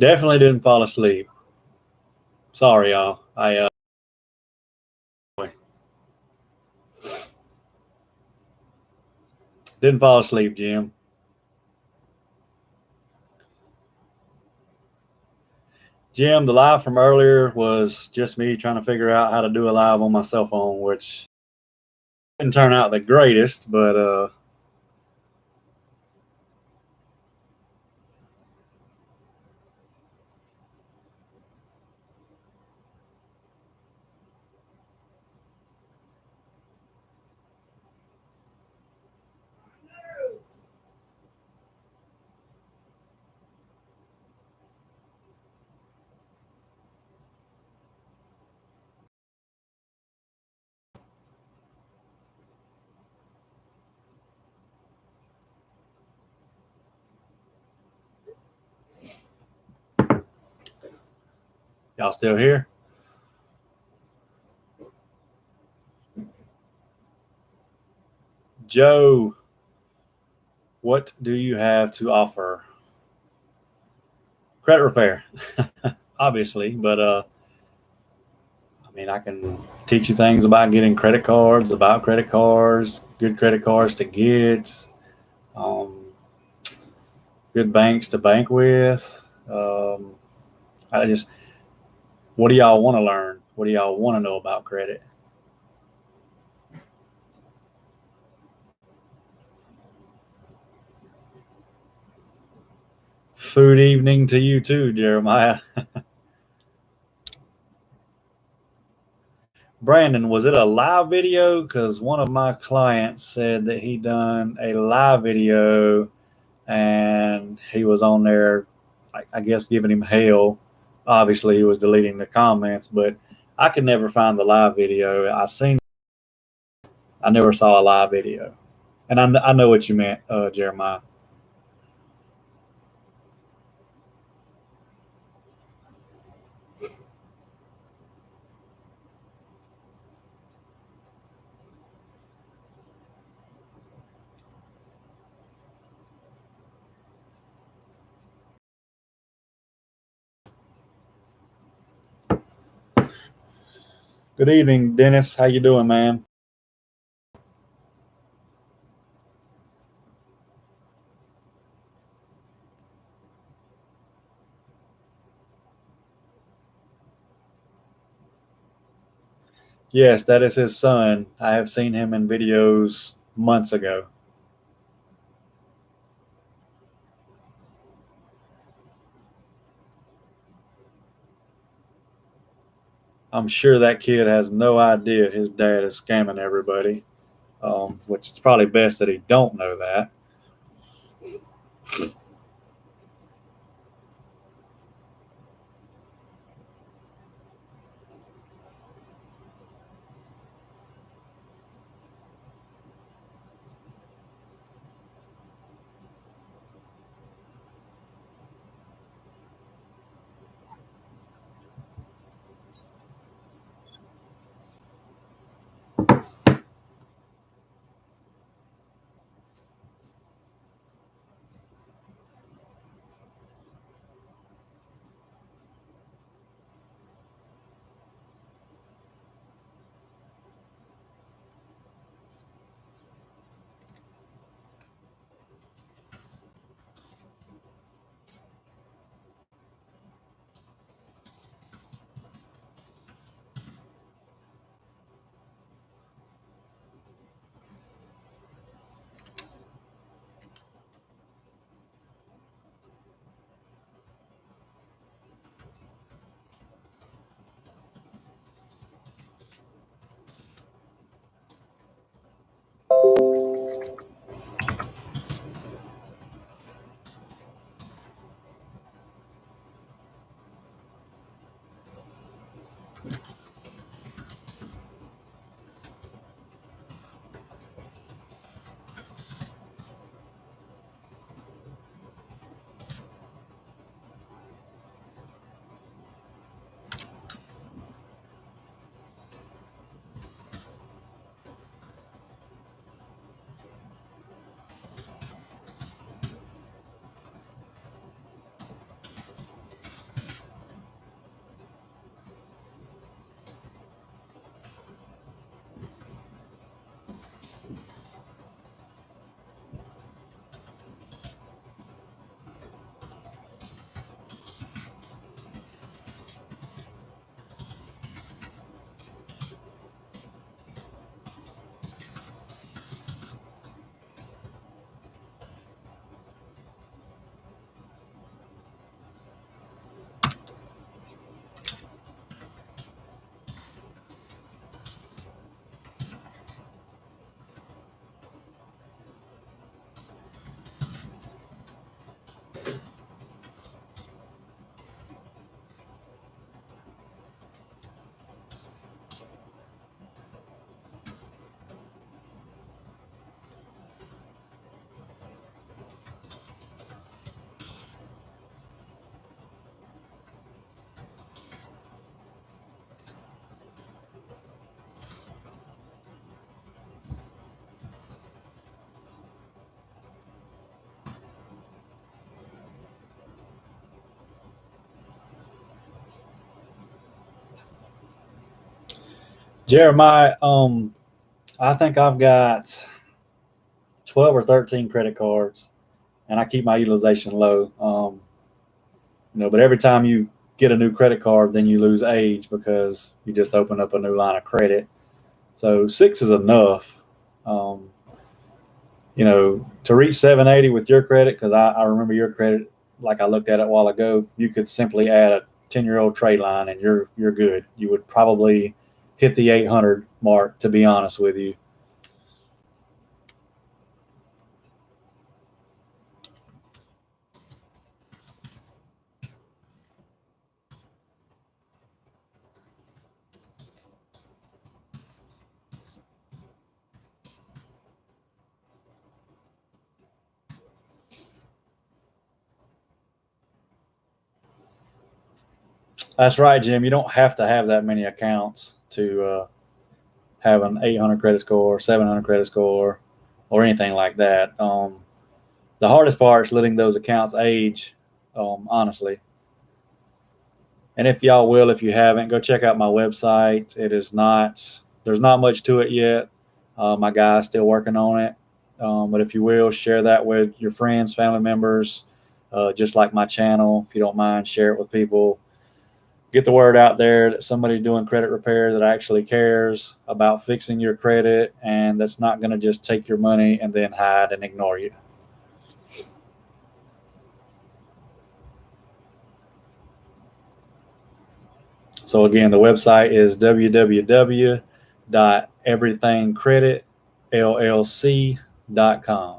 Definitely didn't fall asleep. Sorry, y'all. I didn't fall asleep, Jim. Jim, the live from earlier was just me trying to figure out how to do a live on my cell phone, which didn't turn out the greatest, but y'all still here? Joe, what do you have to offer? Credit repair, obviously, but I mean, I can teach you things about getting credit cards, about credit cards, good credit cards to get, um, good banks to bank with. I just, what do y'all want to learn? What do y'all want to know about credit? Food evening to you too, Jeremiah. Brandon, was it a live video? Because one of my clients said that he done a live video and he was on there, I guess, giving him hell. Obviously, he was deleting the comments, but I could never find the live video. I never saw a live video, and I know what you meant, Jeremiah. Good evening, Dennis. How you doing, man? Yes, that is his son. I have seen him in videos months ago. I'm sure that kid has no idea his dad is scamming everybody, which it's probably best that he don't know that. Jeremiah, I think I've got 12 or 13 credit cards, and I keep my utilization low. But every time you get a new credit card, then you lose age because you just open up a new line of credit. So 6 is enough. Um, to reach 780 with your credit, because I remember your credit, like I looked at it a while ago, you could simply add a 10-year-old trade line and you're good. You would probably hit the 800 mark, to be honest with you. That's right, Jim. You don't have to have that many accounts to have an 800 credit score, 700 credit score, or anything like that. The hardest part is letting those accounts age, honestly. And if y'all will, if you haven't, go check out my website. There's not much to it yet. My guy's still working on it. But if you will, share that with your friends, family members, just like my channel. If you don't mind, share it with people. Get the word out there that somebody's doing credit repair that actually cares about fixing your credit and that's not going to just take your money and then hide and ignore you. So again, the website is www.everythingcreditllc.com.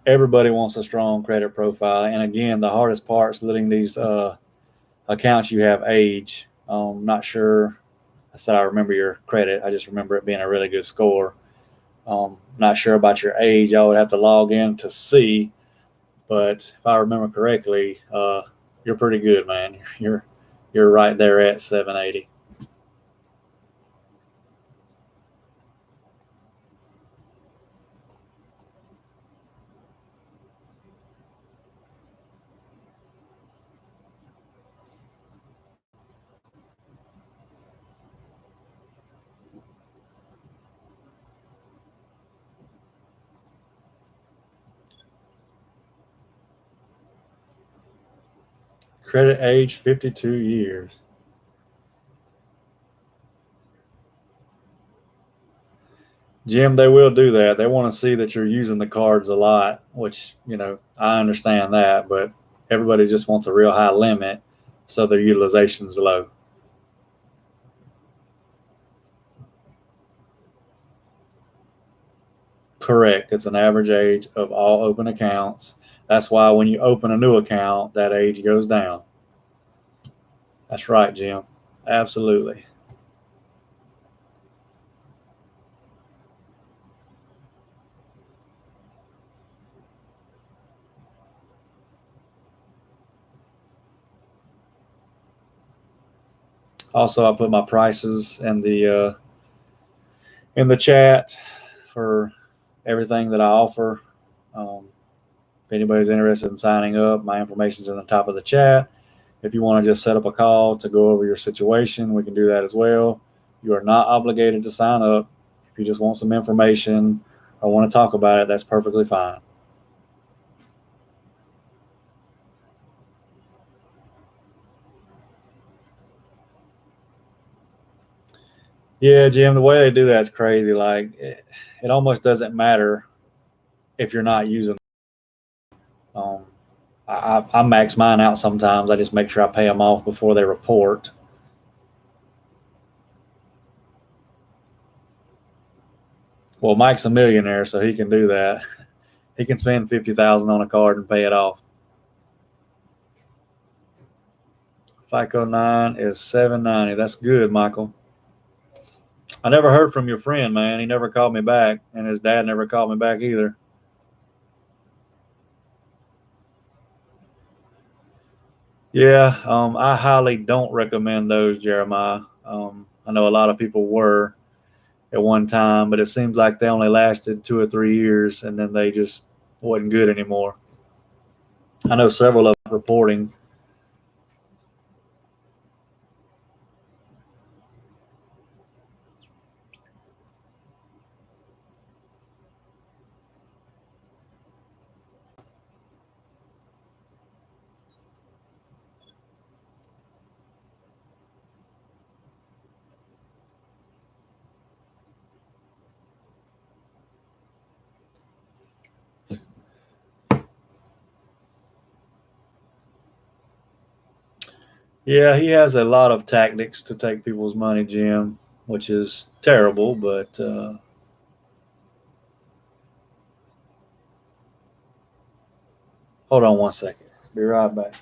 Everybody wants a strong credit profile. And again, the hardest part is letting these accounts you have age. Not sure. I said I remember your credit. I just remember it being a really good score. Not sure about your age. I would have to log in to see. But if I remember correctly, you're pretty good, man. You're right there at 780. Credit age 52 years. Jim, they will do that. They want to see that you're using the cards a lot, which, I understand that, but everybody just wants a real high limit so their utilization is low. Correct. It's an average age of all open accounts. That's why when you open a new account, that age goes down. That's right, Jim. Absolutely. Also, I put my prices in the chat for everything that I offer. If anybody's interested in signing up, my information's in the top of the chat. If you want to just set up a call to go over your situation, we can do that as well. You are not obligated to sign up. If you just want some information or want to talk about it, that's perfectly fine. Yeah, Jim, the way they do that's crazy. Like it almost doesn't matter if you're not using. Um, I max mine out sometimes. I just make sure I pay them off before they report. Well, Mike's a millionaire, so he can do that. He can spend 50,000 on a card and pay it off. FICO 9 is 790. That's good, Michael. I never heard from your friend, man. He never called me back, and his dad never called me back either. Yeah, I highly don't recommend those, Jeremiah. I know a lot of people were at one time, but it seems like they only lasted 2 or 3 years, and then they just wasn't good anymore. I know several of them reporting. Yeah, he has a lot of tactics to take people's money, Jim, which is terrible, but hold on one second. Be right back.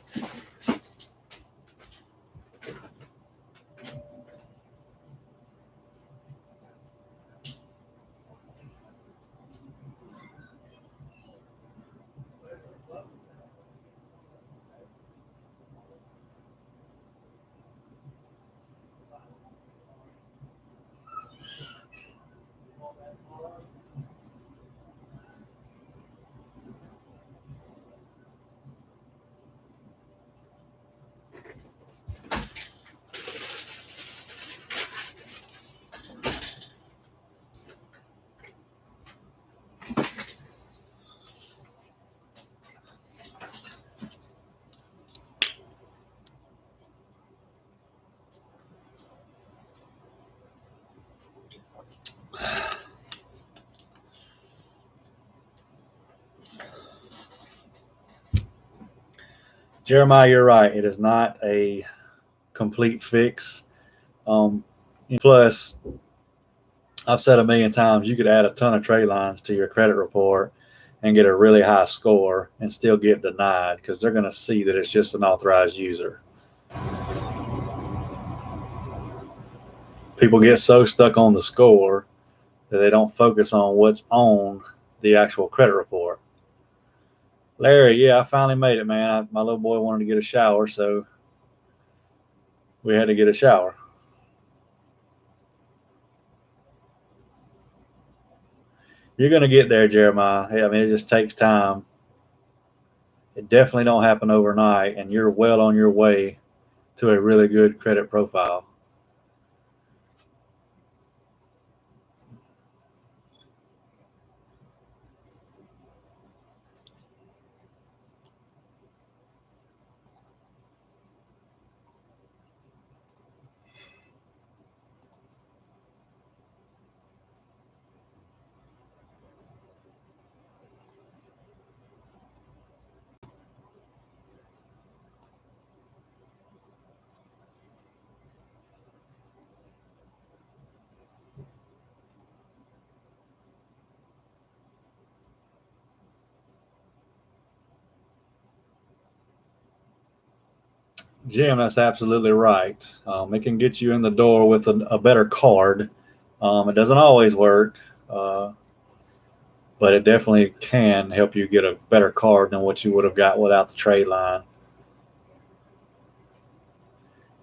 Jeremiah, you're right. It is not a complete fix. Plus, I've said a million times, you could add a ton of trade lines to your credit report and get a really high score and still get denied because they're going to see that it's just an authorized user. People get so stuck on the score that they don't focus on what's on the actual credit report. Larry, yeah, I finally made it, man. My little boy wanted to get a shower, so we had to get a shower. You're going to get there, Jeremiah. Hey, I mean, it just takes time. It definitely don't happen overnight, and you're well on your way to a really good credit profile. Jim, that's absolutely right. It can get you in the door with a better card. It doesn't always work, but it definitely can help you get a better card than what you would have got without the trade line.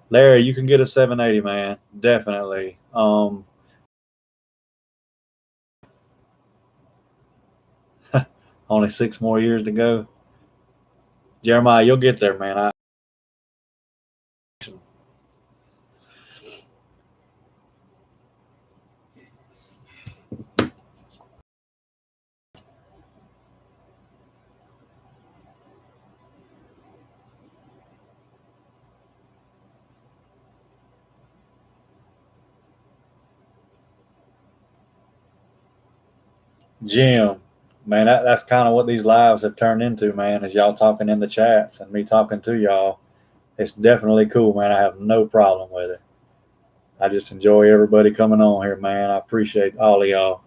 Larry, you can get a 780, man. Definitely. Only 6 more years to go. Jeremiah, you'll get there, man. Jim, man, that's kind of what these lives have turned into, man, is y'all talking in the chats and me talking to y'all. It's definitely cool, man. I have no problem with it. I just enjoy everybody coming on here, man. I appreciate all of y'all.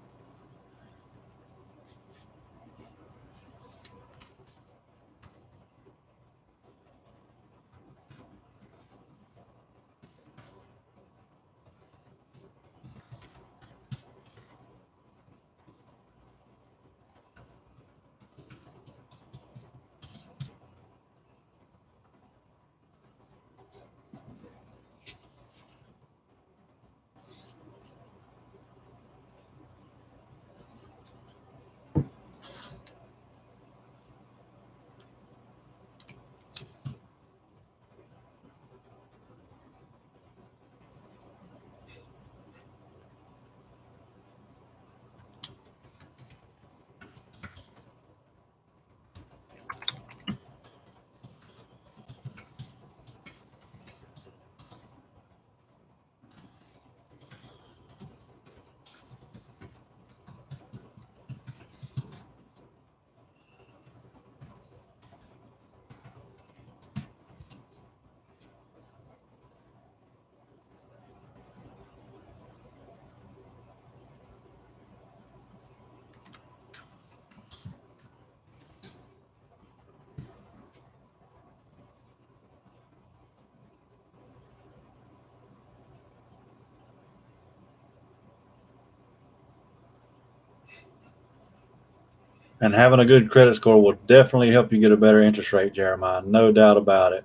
And having a good credit score will definitely help you get a better interest rate, Jeremiah. No doubt about it.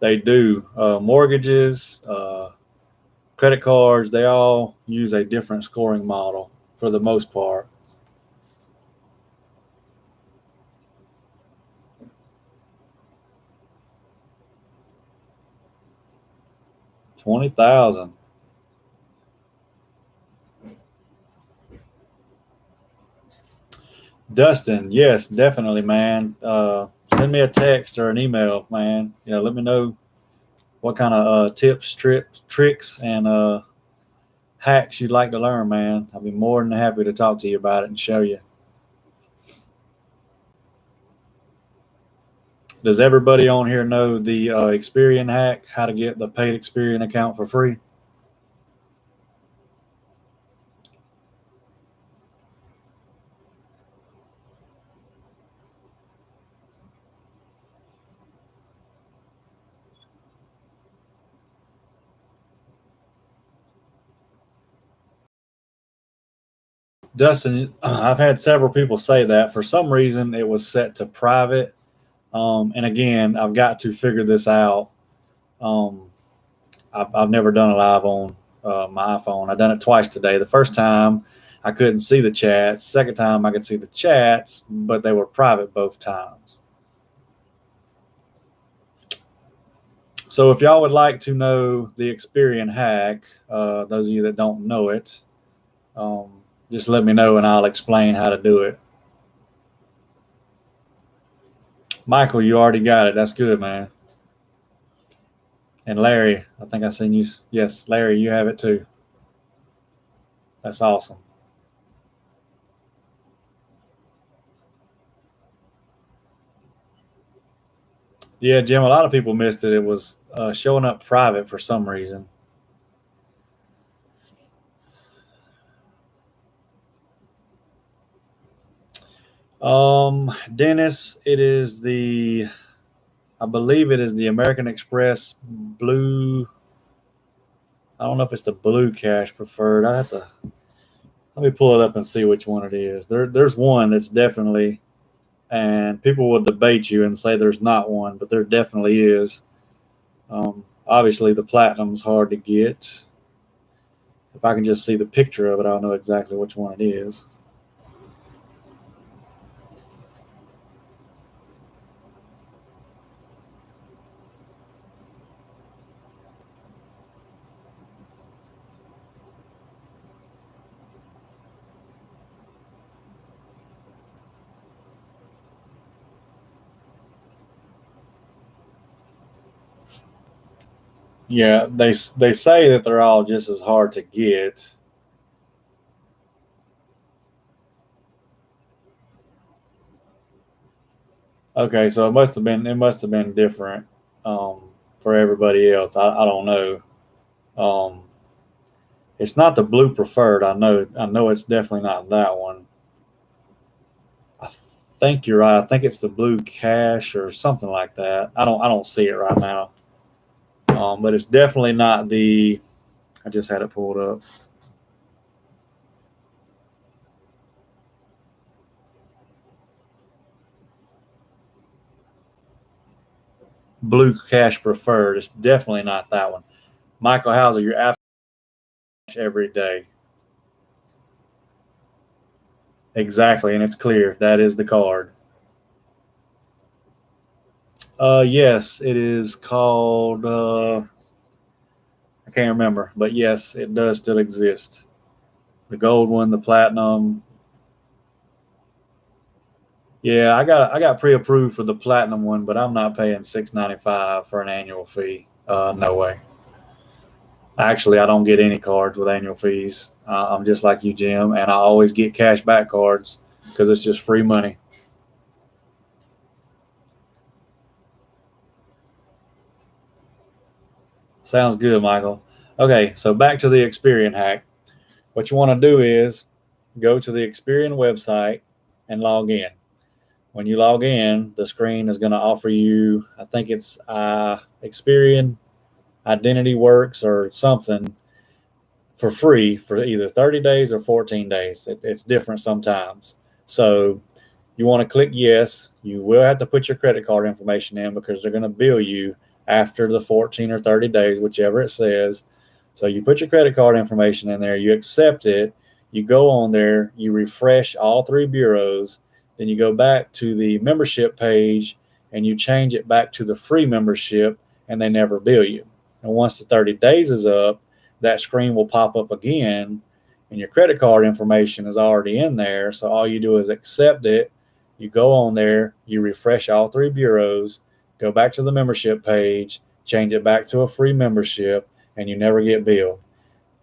They do. Mortgages, credit cards, they all use a different scoring model for the most part. 20,000. Dustin, yes, definitely, man. Send me a text or an email, man. Let me know what kind of tips, tricks, and hacks you'd like to learn, man. I'll be more than happy to talk to you about it and show you. Does everybody on here know the Experian hack, how to get the paid Experian account for free? Dustin, I've had several people say that. For some reason, it was set to private. And again, I've got to figure this out. Um, I've never done it live on my iPhone. I've done it twice today. The first time, I couldn't see the chats. Second time, I could see the chats, but they were private both times. So if y'all would like to know the Experian hack, those of you that don't know it, just let me know and I'll explain how to do it. Michael, you already got it. That's good, man. And Larry, I think I seen you. Yes, Larry, you have it too. That's awesome. Yeah, Jim, a lot of people missed it. It was showing up private for some reason. Dennis, I believe it is the American Express Blue. I don't know if it's the Blue Cash Preferred. Let me pull it up and see which one it is. There's one that's definitely, and people will debate you and say there's not one, but there definitely is. Obviously, the Platinum's hard to get. If I can just see the picture of it, I'll know exactly which one it is. Yeah, they say that they're all just as hard to get. Okay, so it must have been different for everybody else. I don't know. Um, it's not the Blue Preferred. I know it's definitely not that one. I think you're right. I think it's the Blue Cash or something like that. I don't see it right now. But it's definitely not the. I just had it pulled up. Blue Cash Preferred. It's definitely not that one. Michael Hauser, you're absolutely every day. Exactly, and it's clear that is the card. Yes, it is called. I can't remember, but yes, it does still exist. The gold one, the platinum. Yeah, I got pre-approved for the platinum one, but I'm not paying $6.95 for an annual fee. No way. Actually, I don't get any cards with annual fees. I'm just like you, Jim, and I always get cash back cards because it's just free money. Sounds good, Michael. Okay, so back to the Experian hack. What you want to do is go to the Experian website and log in. When you log in, the screen is going to offer you, I think it's Experian Identity Works or something. for free for either 30 days or 14 days. It's different sometimes. So you want to click yes. You will have to put your credit card information in because they're going to bill you after the 14 or 30 days, whichever it says. So you put your credit card information in there, you accept it, you go on there, you refresh all 3 bureaus, then you go back to the membership page and you change it back to the free membership, and they never bill you. And once the 30 days is up, that screen will pop up again and your credit card information is already in there. So all you do is accept it. You go on there, you refresh all 3 bureaus, go back to the membership page, change it back to a free membership, and you never get billed.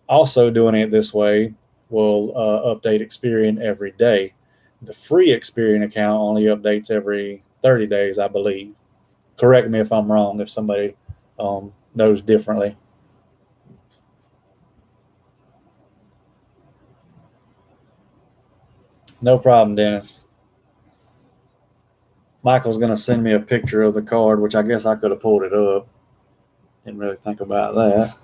Also, doing it this way will update Experian every day. The free Experian account only updates every 30 days, I believe. Correct me if I'm wrong, if somebody knows differently. No problem, Dennis. Michael's going to send me a picture of the card, which I guess I could have pulled it up. Didn't really think about that.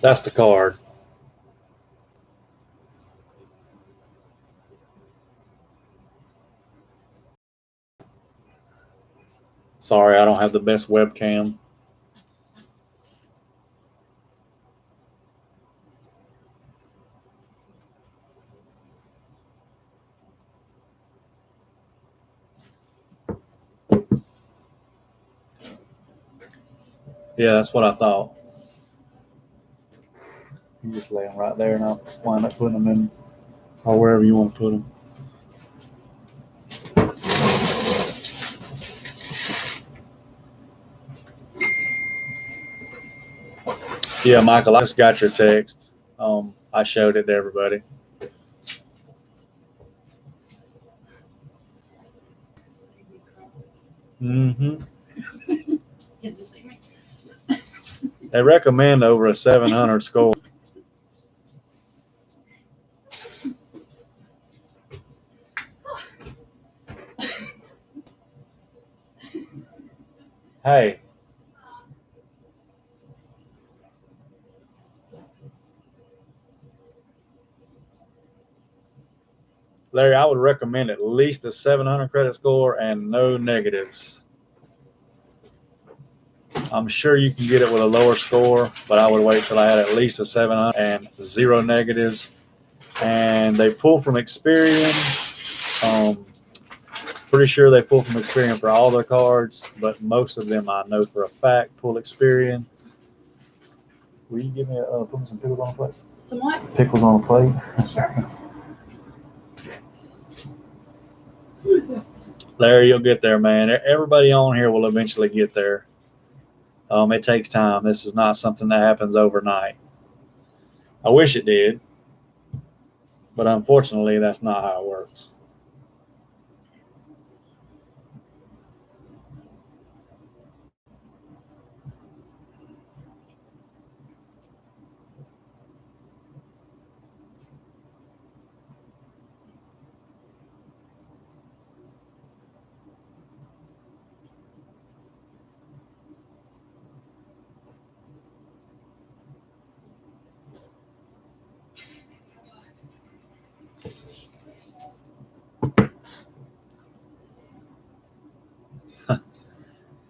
That's the card. Sorry, I don't have the best webcam. Yeah, that's what I thought. You just lay them right there, and I'll wind up putting them in, or wherever you want to put them. Yeah, Michael, I just got your text. I showed it to everybody. Mm-hmm. They recommend over a 700 score. Hey. Larry, I would recommend at least a 700 credit score and no negatives. I'm sure you can get it with a lower score, but I would wait till I had at least a 700 and 0 negatives. And they pull from Experian. Pretty sure they pull from Experian for all their cards, but most of them I know for a fact pull Experian. Will you give me put me some pickles on a plate? Some what? Pickles on a plate. Sure. Larry, you'll get there, man. Everybody on here will eventually get there. It takes time. This is not something that happens overnight. I wish it did, but unfortunately, that's not how it works.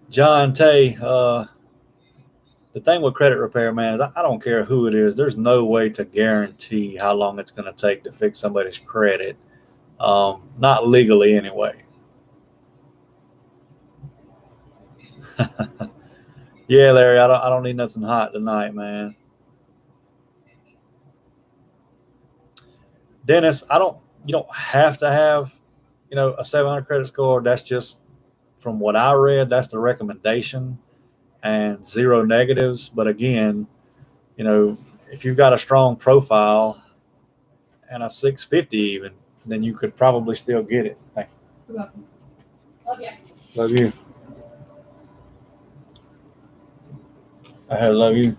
John Tay, the thing with credit repair, man, is I don't care who it is. There's no way to guarantee how long it's going to take to fix somebody's credit. Not legally, anyway. Yeah, Larry, I don't need nothing hot tonight, man. Dennis, you don't have to have, a 700 credit score. That's just from what I read, that's the recommendation, and 0 negatives. But again, if you've got a strong profile and a 650 even, then you could probably still get it. Thank you. You're welcome. Love you. Love you. I love you.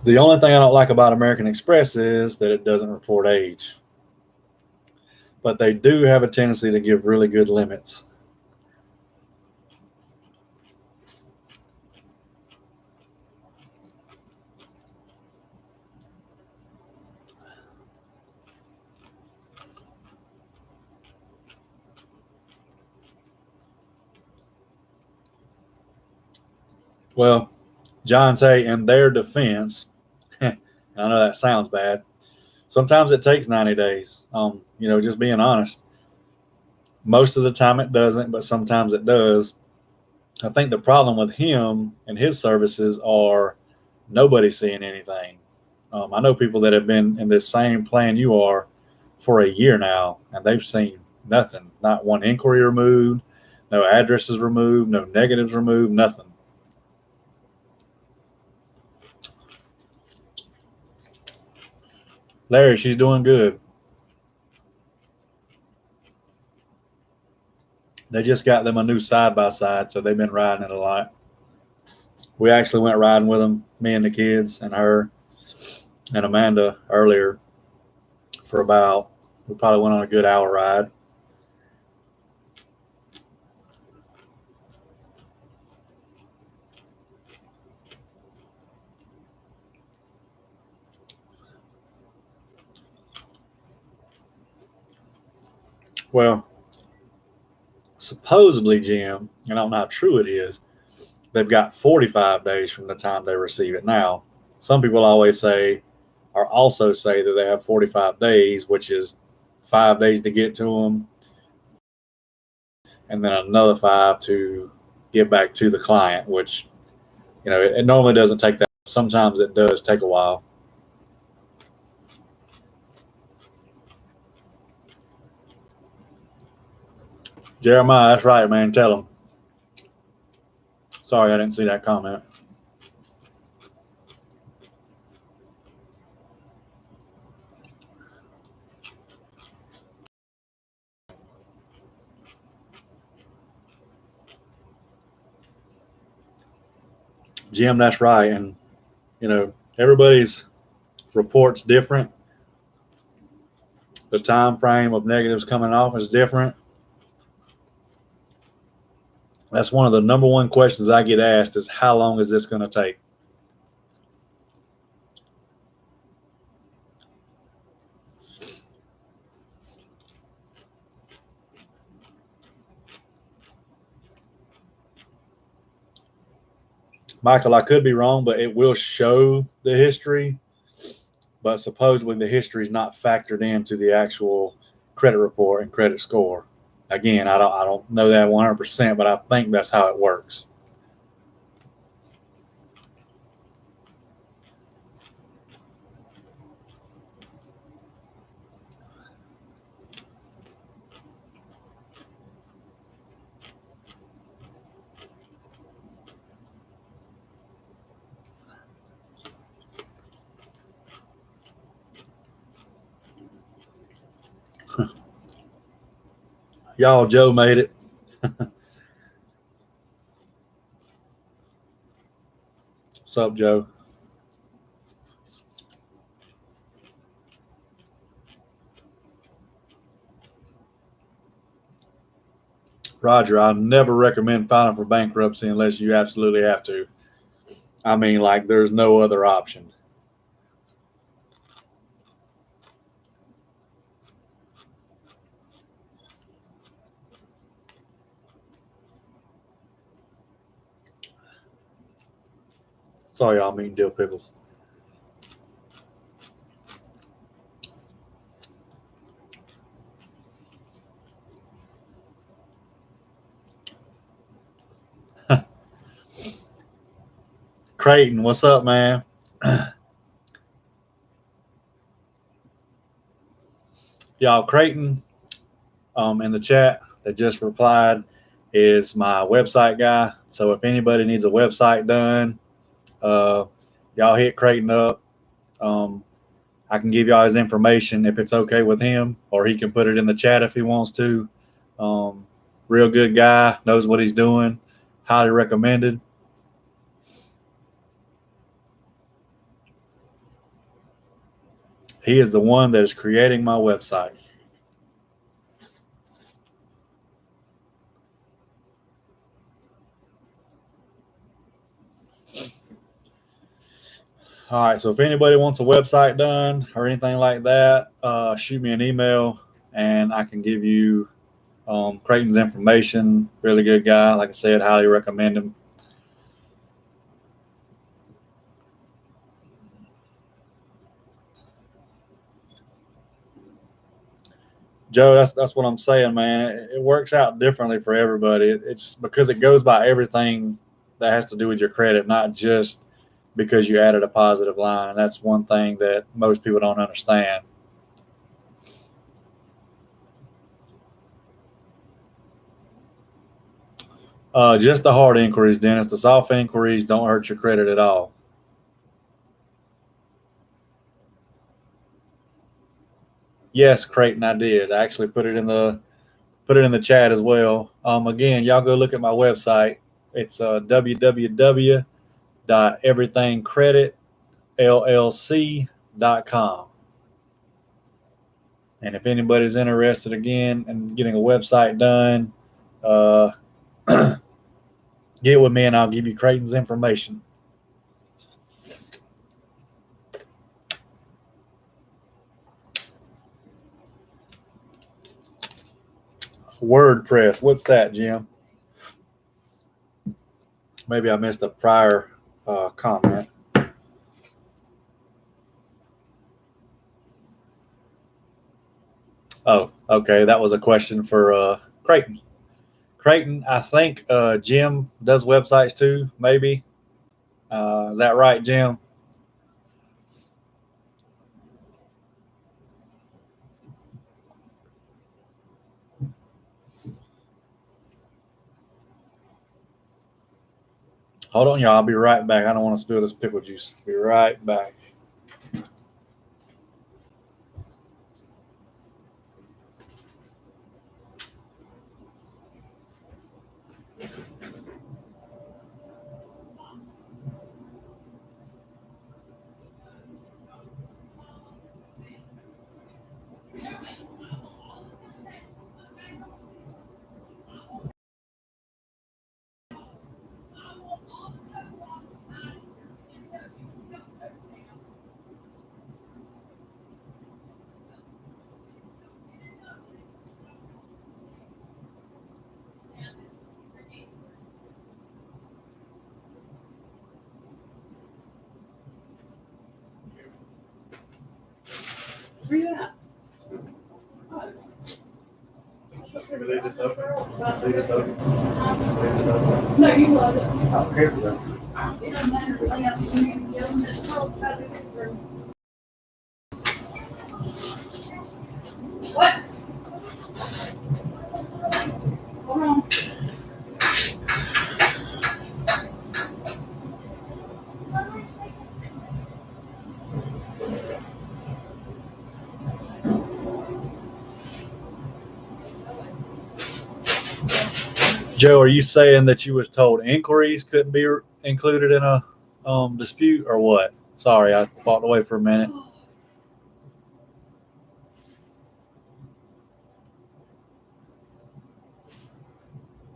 The only thing I don't like about American Express is that it doesn't report age. But they do have a tendency to give really good limits. Well, John Tay, in their defense, I know that sounds bad. Sometimes it takes 90 days. Just being honest. Most of the time it doesn't, but sometimes it does. I think the problem with him and his services are nobody's seeing anything. I know people that have been in this same plan you are for a year now, and they've seen nothing. Not one inquiry removed, no addresses removed, no negatives removed, nothing. Larry, she's doing good. They just got them a new side-by-side, so they've been riding it a lot. We actually went riding with them, me and the kids and her and Amanda earlier for we probably went on a good hour ride. Well, supposedly, Jim, and I don't know how true it is, they've got 45 days from the time they receive it now. Some people always say, or also say that they have 45 days, which is 5 days to get to them, and then another 5 to get back to the client, which, it normally doesn't take that. Sometimes it does take a while. Jeremiah, that's right, man. Tell them. Sorry, I didn't see that comment. Jim, that's right. And, everybody's report's different. The time frame of negatives coming off is different. That's one of the number one questions I get asked is, how long is this going to take? Michael, I could be wrong, but it will show the history. But supposedly the history is not factored into the actual credit report and credit score. Again, I don't know that 100%, but I think that's how it works. Y'all, Joe made it. What's up, Joe? Roger, I never recommend filing for bankruptcy unless you absolutely have to. I mean, like, there's no other option. Sorry, y'all, mean dill pickles. Creighton, what's up, man? Y'all, Creighton in the chat that just replied is my website guy. So if anybody needs a website done, y'all hit Creighton up. I can give y'all his information if it's okay with him, or he can put it in the chat if he wants to. Real good guy, knows what he's doing. Highly recommended. He is the one that is creating my website. All right, so if anybody wants a website done or anything like that, shoot me an email and I can give you Creighton's information. Really good guy. Like I said, highly recommend him. Joe, that's what I'm saying, man. It works out differently for everybody. It's because it goes by everything that has to do with your credit, not just because you added a positive line. And that's one thing that most people don't understand. Just the hard inquiries, Dennis. The soft inquiries don't hurt your credit at all. Yes, Creighton, I did. I actually put it in the chat as well. Again, y'all go look at my website. It's www.everythingcreditllc.com. And if anybody's interested again in getting a website done, get with me and I'll give you Creighton's information. WordPress, what's that, Jim? Maybe I missed a prior comment. Oh, okay. That was a question for Creighton. Creighton, I think Jim does websites too, maybe. Is that right, Jim? Hold on, y'all. I'll be right back. I don't want to spill this pickle juice. Be right back. Where you at? Can we leave this open? Leave this open? Leave this open? No, you wasn't. Oh, careful though. It doesn't matter. Lay out the room, give them the girls about it. What? Hold on. Joe, are you saying that you was told inquiries couldn't be included in a dispute or what? Sorry, I walked away for a minute.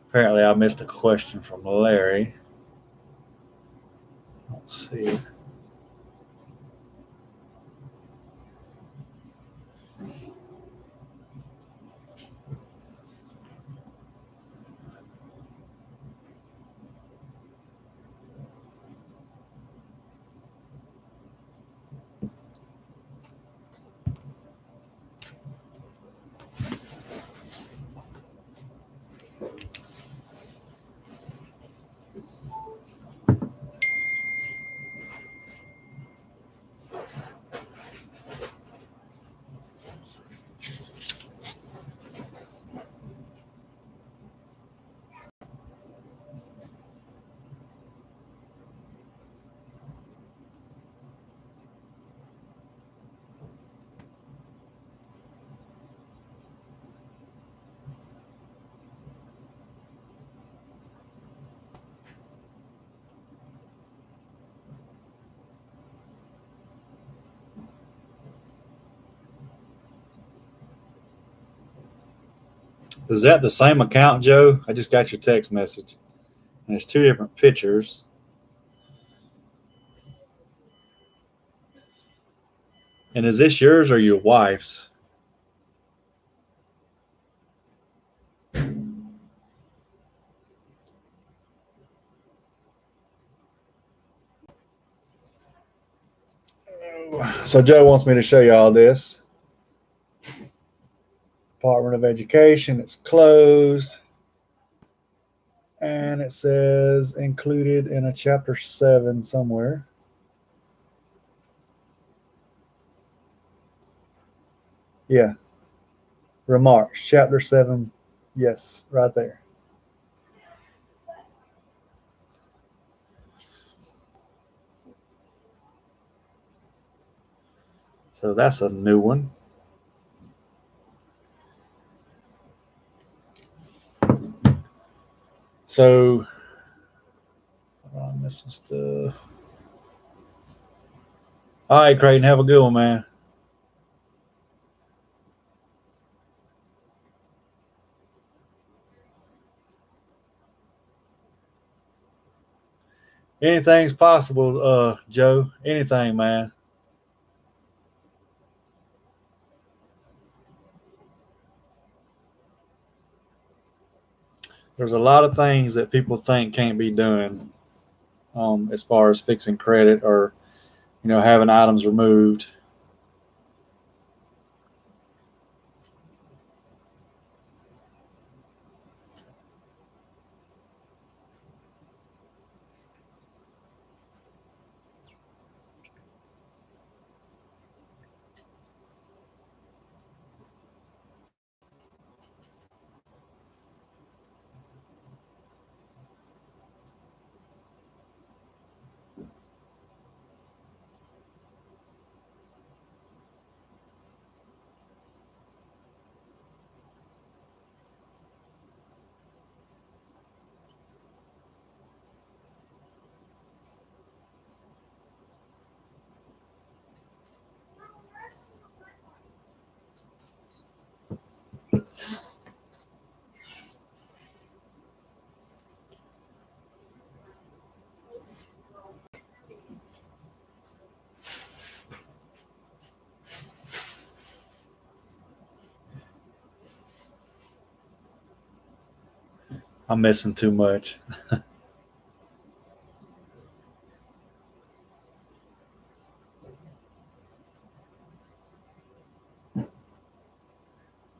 Apparently, I missed a question from Larry. Let's see. Is that the same account, Joe? I just got your text message. And there's two different pictures. And is this yours or your wife's? So Joe wants me to show you all this. Department of Education, it's closed. And it says included in a chapter 7 somewhere. Yeah. Remarks, chapter 7. Yes, right there. So that's a new one. So I'm missing stuff. All right, Creighton, have a good one, man. Anything's possible, Joe. Anything, man. There's a lot of things that people think can't be done, as far as fixing credit or, having items removed. I'm missing too much.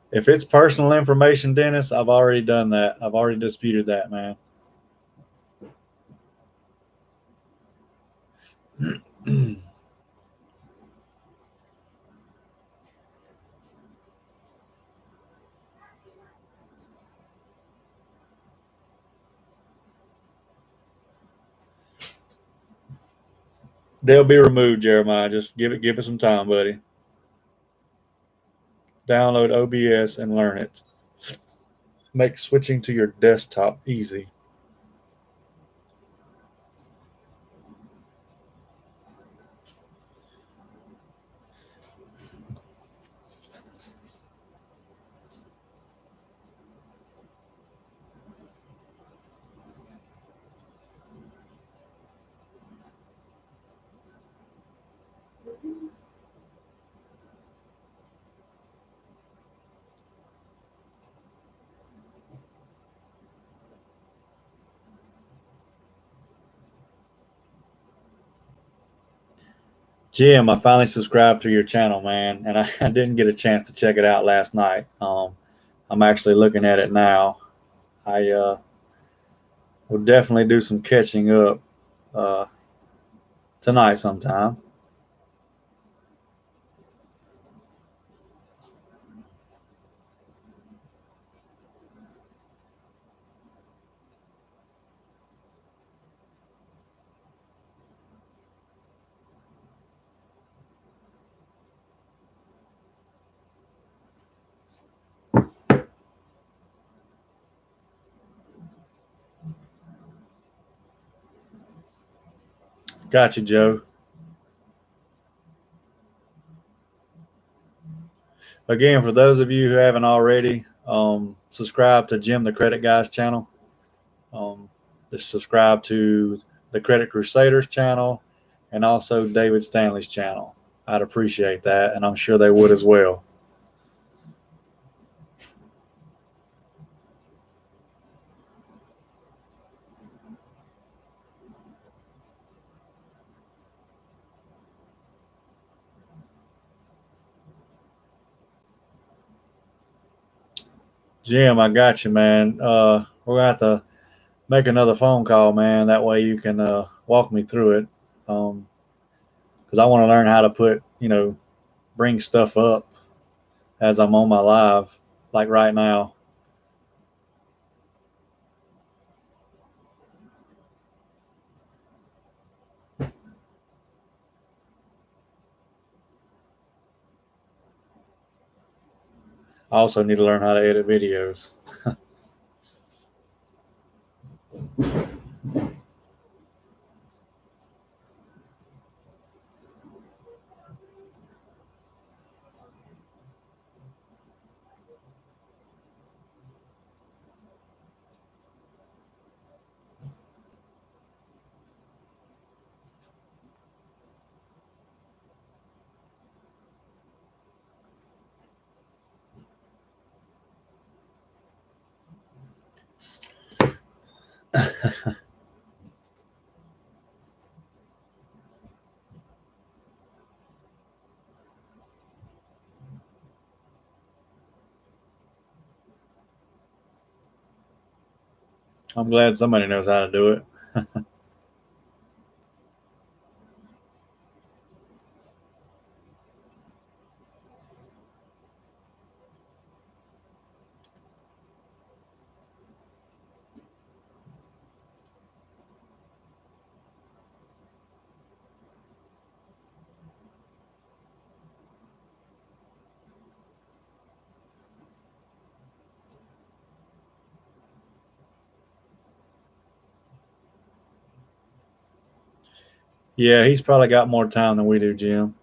If it's personal information, Dennis, I've already done that. I've already disputed that, man. They'll be removed, Jeremiah. Just give it some time, buddy. Download OBS and learn it. Make switching to your desktop easy. Jim, I finally subscribed to your channel, man, and I didn't get a chance to check it out last night. I'm actually looking at it now. I will definitely do some catching up tonight sometime. Gotcha, Joe. Again, for those of you who haven't already, subscribe to Jim the Credit Guy's channel. Just subscribe to the Credit Crusaders channel and also David Stanley's channel. I'd appreciate that, and I'm sure they would as well. Jim, I got you, man. We're gonna have to make another phone call, man. That way you can walk me through it, because I want to learn how to bring stuff up as I'm on my live, like right now. I also need to learn how to edit videos. I'm glad somebody knows how to do it. Yeah, he's probably got more time than we do, Jim.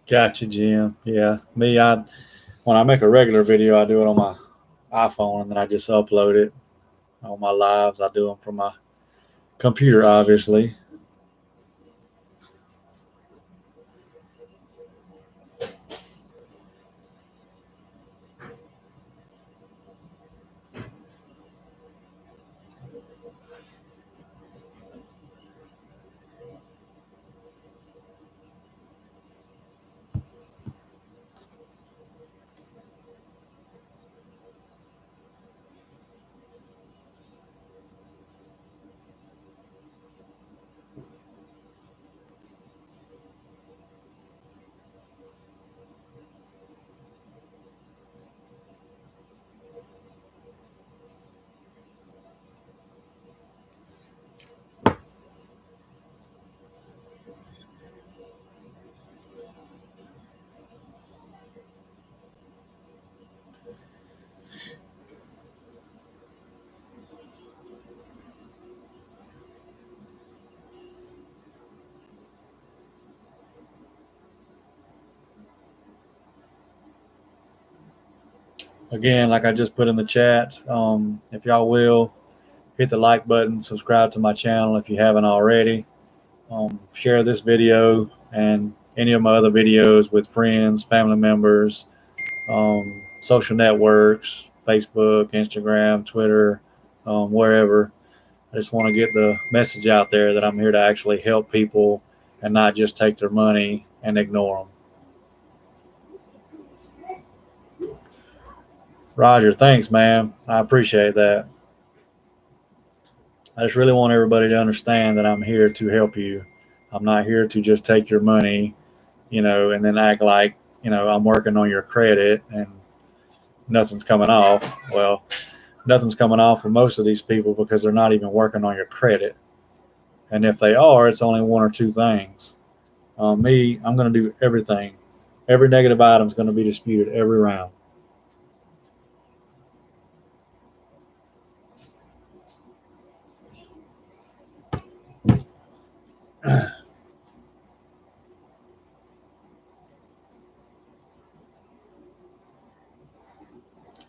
Gotcha, Jim. Yeah, when I make a regular video, I do it on my iPhone and then I just upload it. On my lives, I do them from my computer, obviously. Again, like I just put in the chat, if y'all will hit the like button, subscribe to my channel if you haven't already. Share this video and any of my other videos with friends, family members, social networks, Facebook, Instagram, Twitter, wherever. I just want to get the message out there that I'm here to actually help people and not just take their money and ignore them. Roger, thanks, man. I appreciate that. I just really want everybody to understand that I'm here to help you. I'm not here to just take your money, and then act like, I'm working on your credit and nothing's coming off. Well, nothing's coming off for most of these people because they're not even working on your credit. And if they are, it's only one or two things. Me, I'm going to do everything. Every negative item is going to be disputed every round.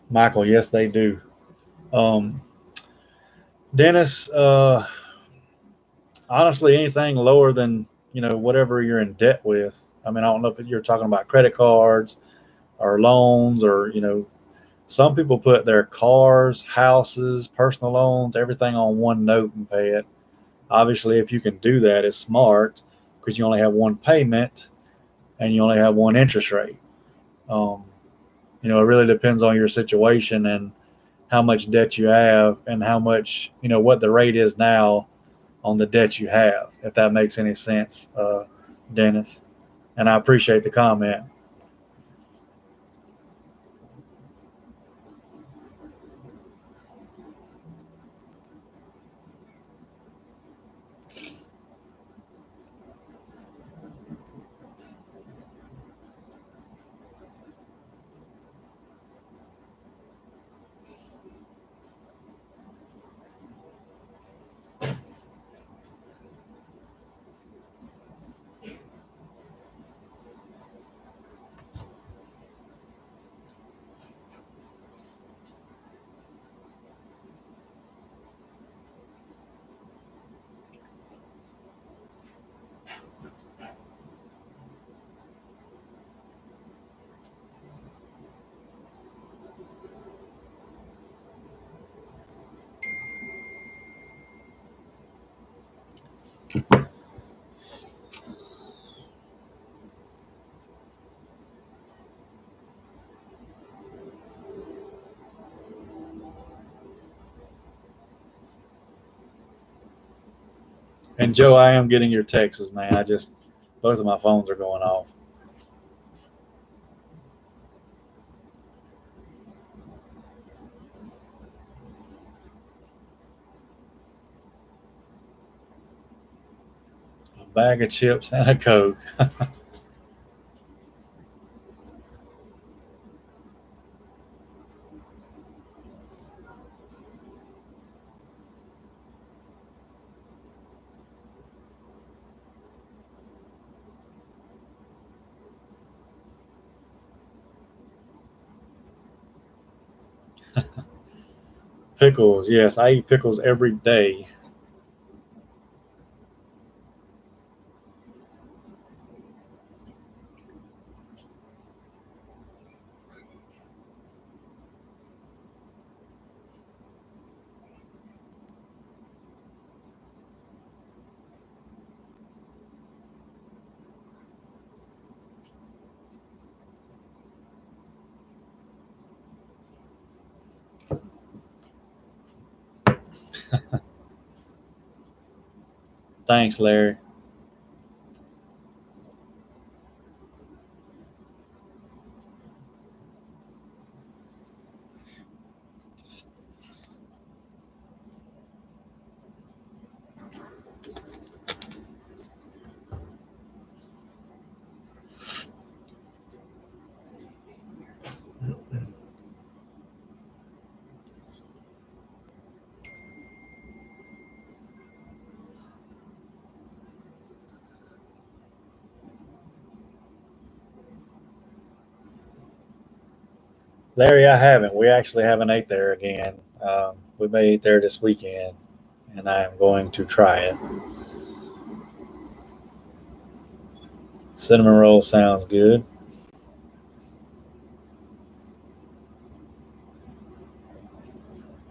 Michael, yes, they do. Dennis, honestly, anything lower than whatever you're in debt with. I mean, I don't know if you're talking about credit cards or loans, or some people put their cars, houses, personal loans, everything on one note and pay it. Obviously, if you can do that, it's smart because you only have one payment and you only have one interest rate. Um, it really depends on your situation and how much debt you have and how much, what the rate is now on the debt you have, if that makes any sense, Dennis. And I appreciate the comment. And Joe, I am getting your texts, man. Both of my phones are going off. A bag of chips and a Coke. Pickles, yes, I eat pickles every day. Thanks, Larry. Larry, I haven't. We actually haven't ate there again. We may eat there this weekend, and I am going to try it. Cinnamon roll sounds good.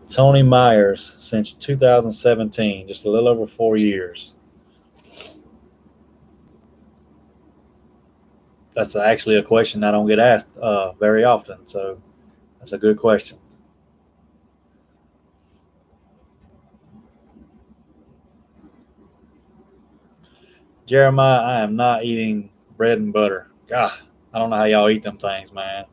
Tony Myers since 2017, just a little over 4 years. That's actually a question I don't get asked very often, so that's a good question. Jeremiah, I am not eating bread and butter. God, I don't know how y'all eat them things, man.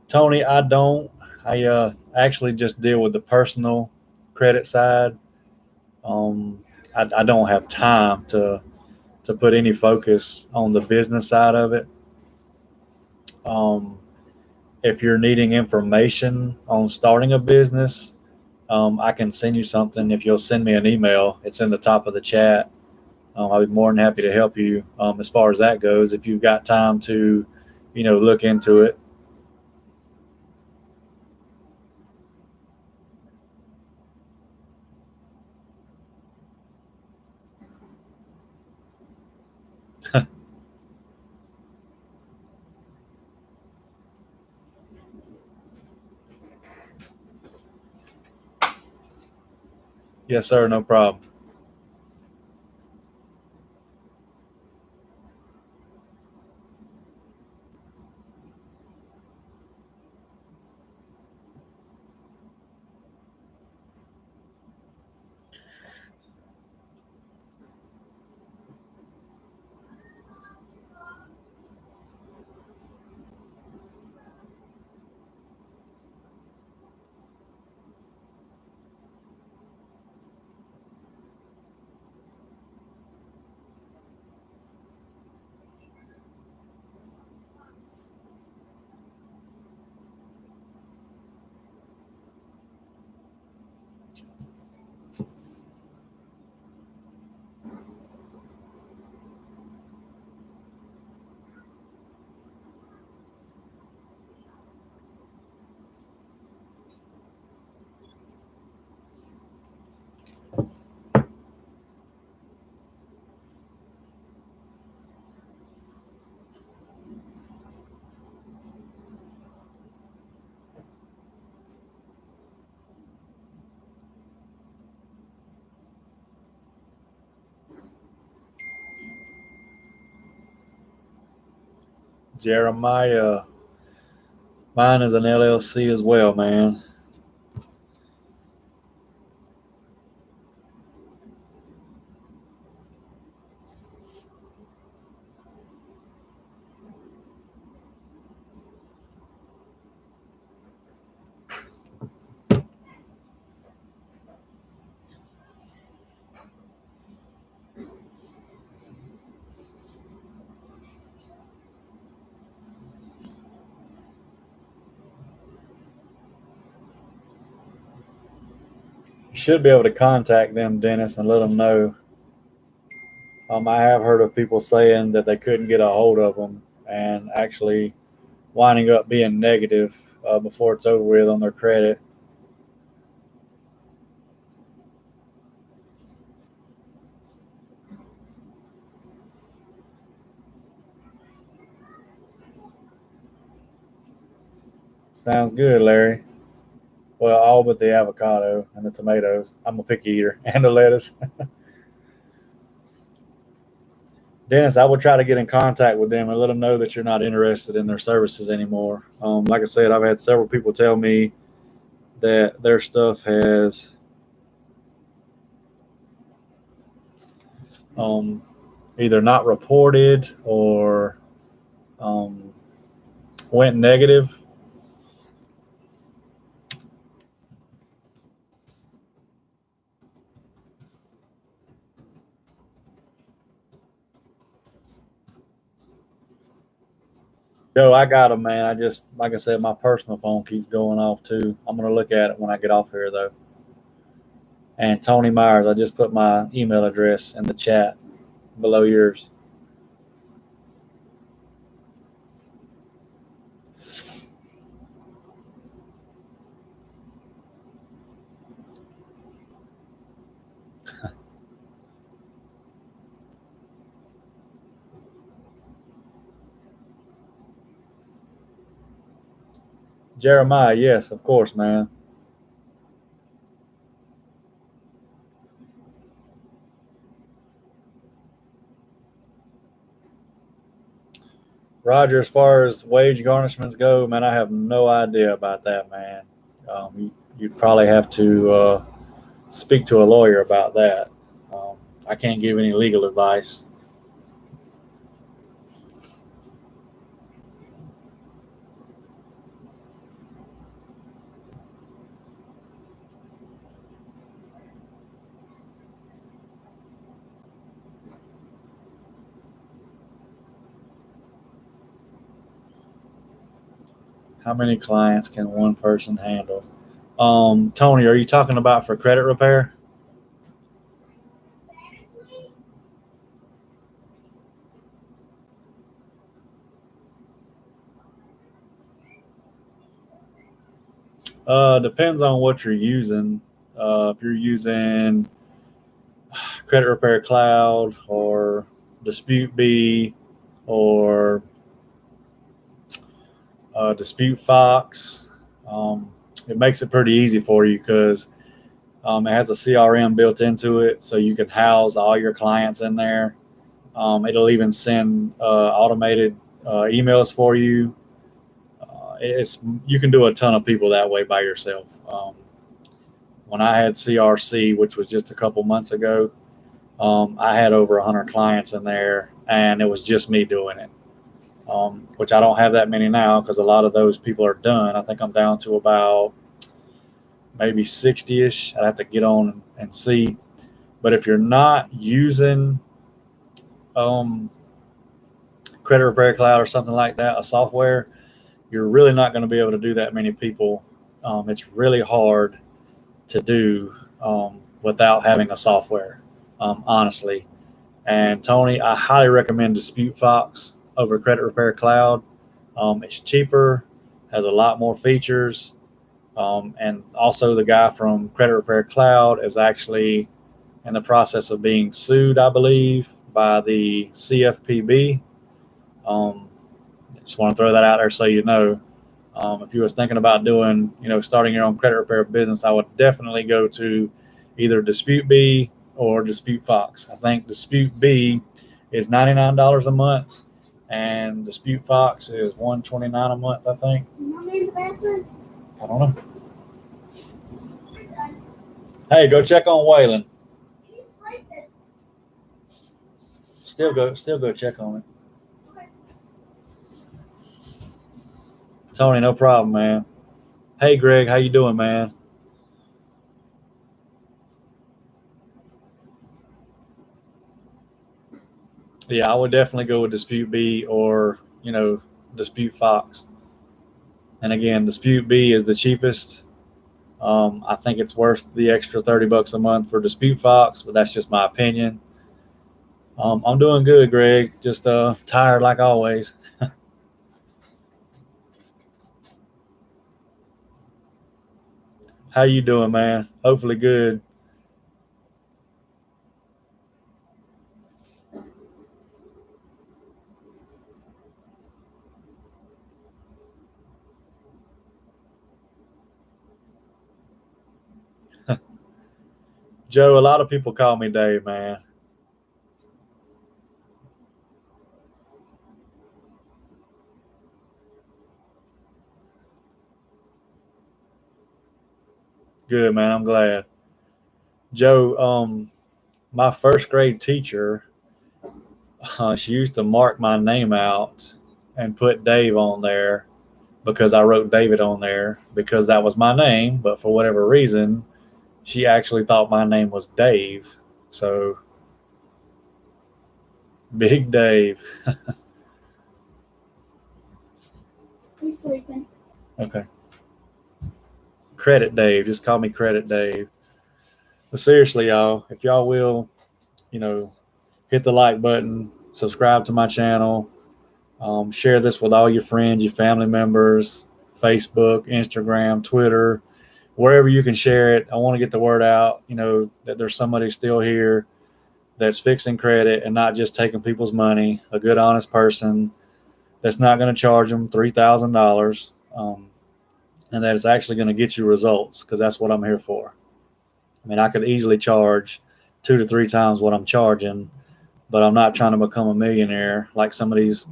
Tony, I don't. I actually just deal with the personal credit side. I don't have time to put any focus on the business side of it. Um, if you're needing information on starting a business, I can send you something. If you'll send me an email, it's in the top of the chat. I'll be more than happy to help you as far as that goes. If you've got time to, look into it. Yes, sir. No problem. Jeremiah, mine is an LLC as well, man. You should be able to contact them, Dennis, and let them know. I have heard of people saying that they couldn't get a hold of them and actually winding up being negative before it's over with on their credit. Sounds good, Larry. Well, all but the avocado and the tomatoes. I'm a picky eater, and the lettuce. Dennis, I would try to get in contact with them and let them know that you're not interested in their services anymore. Like I said, I've had several people tell me that their stuff has um, either not reported or um, went negative. Joe, I got him, man. I just, like I said, my personal phone keeps going off too. I'm gonna look at it when I get off here though. And Tony Myers, I just put my email address in the chat below yours. Jeremiah, yes, of course, man. Roger, as far as wage garnishments go, man, I have no idea about that, man. You'd probably have to speak to a lawyer about that. I can't give any legal advice. How many clients can one person handle? Tony, are you talking about for credit repair? Depends on what you're using. If you're using Credit Repair Cloud or Dispute B or Dispute Fox, it makes it pretty easy for you because it has a CRM built into it, so you can house all your clients in there. It'll even send automated emails for you. You can do a ton of people that way by yourself. When I had CRC, which was just a couple months ago, I had over 100 clients in there, and it was just me doing it. Which I don't have that many now because a lot of those people are done. I think I'm down to about maybe 60-ish. I'd have to get on and see. But if you're not using Credit Repair Cloud or something like that, a software, you're really not going to be able to do that many people. It's really hard to do without having a software, honestly. And Tony, I highly recommend Dispute Fox over Credit Repair Cloud. It's cheaper, has a lot more features, and also the guy from Credit Repair Cloud is actually in the process of being sued, I believe, by the CFPB. Just want to throw that out there so you know. If you was thinking about doing, starting your own credit repair business, I would definitely go to either Dispute B or Dispute Fox. I think Dispute B is $99 a month, and Dispute Fox is $129 a month. I think. I don't know. Hey, go check on Waylon. Still go check on it. Tony, no problem, man. Hey, Greg, how you doing, man? Yeah, I would definitely go with Dispute B or, Dispute Fox. And again, Dispute B is the cheapest. I think it's worth the extra $30 a month for Dispute Fox, but that's just my opinion. I'm doing good, Greg. Just tired like always. How you doing, man? Hopefully good. Joe, a lot of people call me Dave, man. Good, man. I'm glad. Joe, my first grade teacher, she used to mark my name out and put Dave on there because I wrote David on there because that was my name. But for whatever reason, she actually thought my name was Dave. So, Big Dave. He's sleeping. Okay. Credit Dave. Just call me Credit Dave. But seriously, y'all, if y'all will, hit the like button, subscribe to my channel, share this with all your friends, your family members, Facebook, Instagram, Twitter, wherever you can share it. I want to get the word out, that there's somebody still here that's fixing credit and not just taking people's money, a good, honest person that's not going to charge them $3,000, and that is actually going to get you results, because that's what I'm here for. I mean, I could easily charge 2 to 3 times what I'm charging, but I'm not trying to become a millionaire like some of these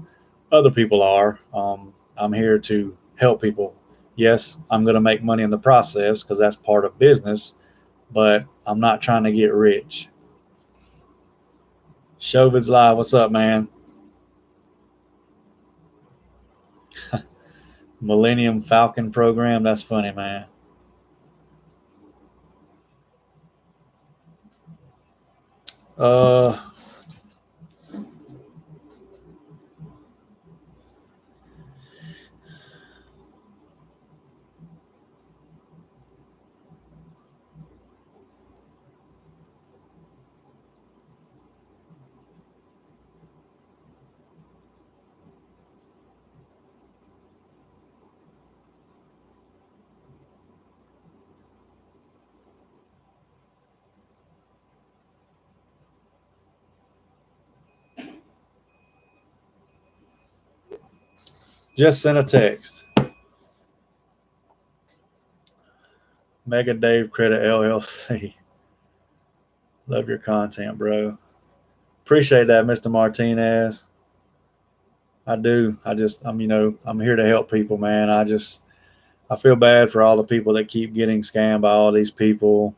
other people are. I'm here to help people. Yes, I'm going to make money in the process because that's part of business, but I'm not trying to get rich. Showbiz Live, what's up, man? Millennium Falcon program, that's funny, man. Just sent a text. Mega Dave Credit LLC. Love your content, bro. Appreciate that, Mr. Martinez. I do. I'm here to help people, man. I feel bad for all the people that keep getting scammed by all these people,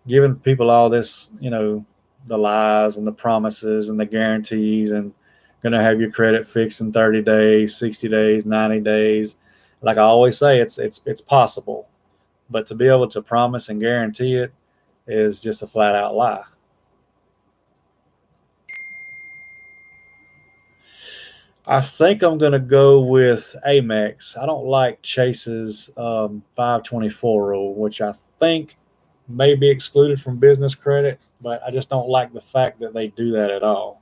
giving people all this, the lies and the promises and the guarantees, and going to have your credit fixed in 30 days, 60 days, 90 days. Like I always say, it's possible, but to be able to promise and guarantee it is just a flat out lie. I think I'm going to go with Amex. I don't like Chase's 524 rule, which I think may be excluded from business credit, but I just don't like the fact that they do that at all.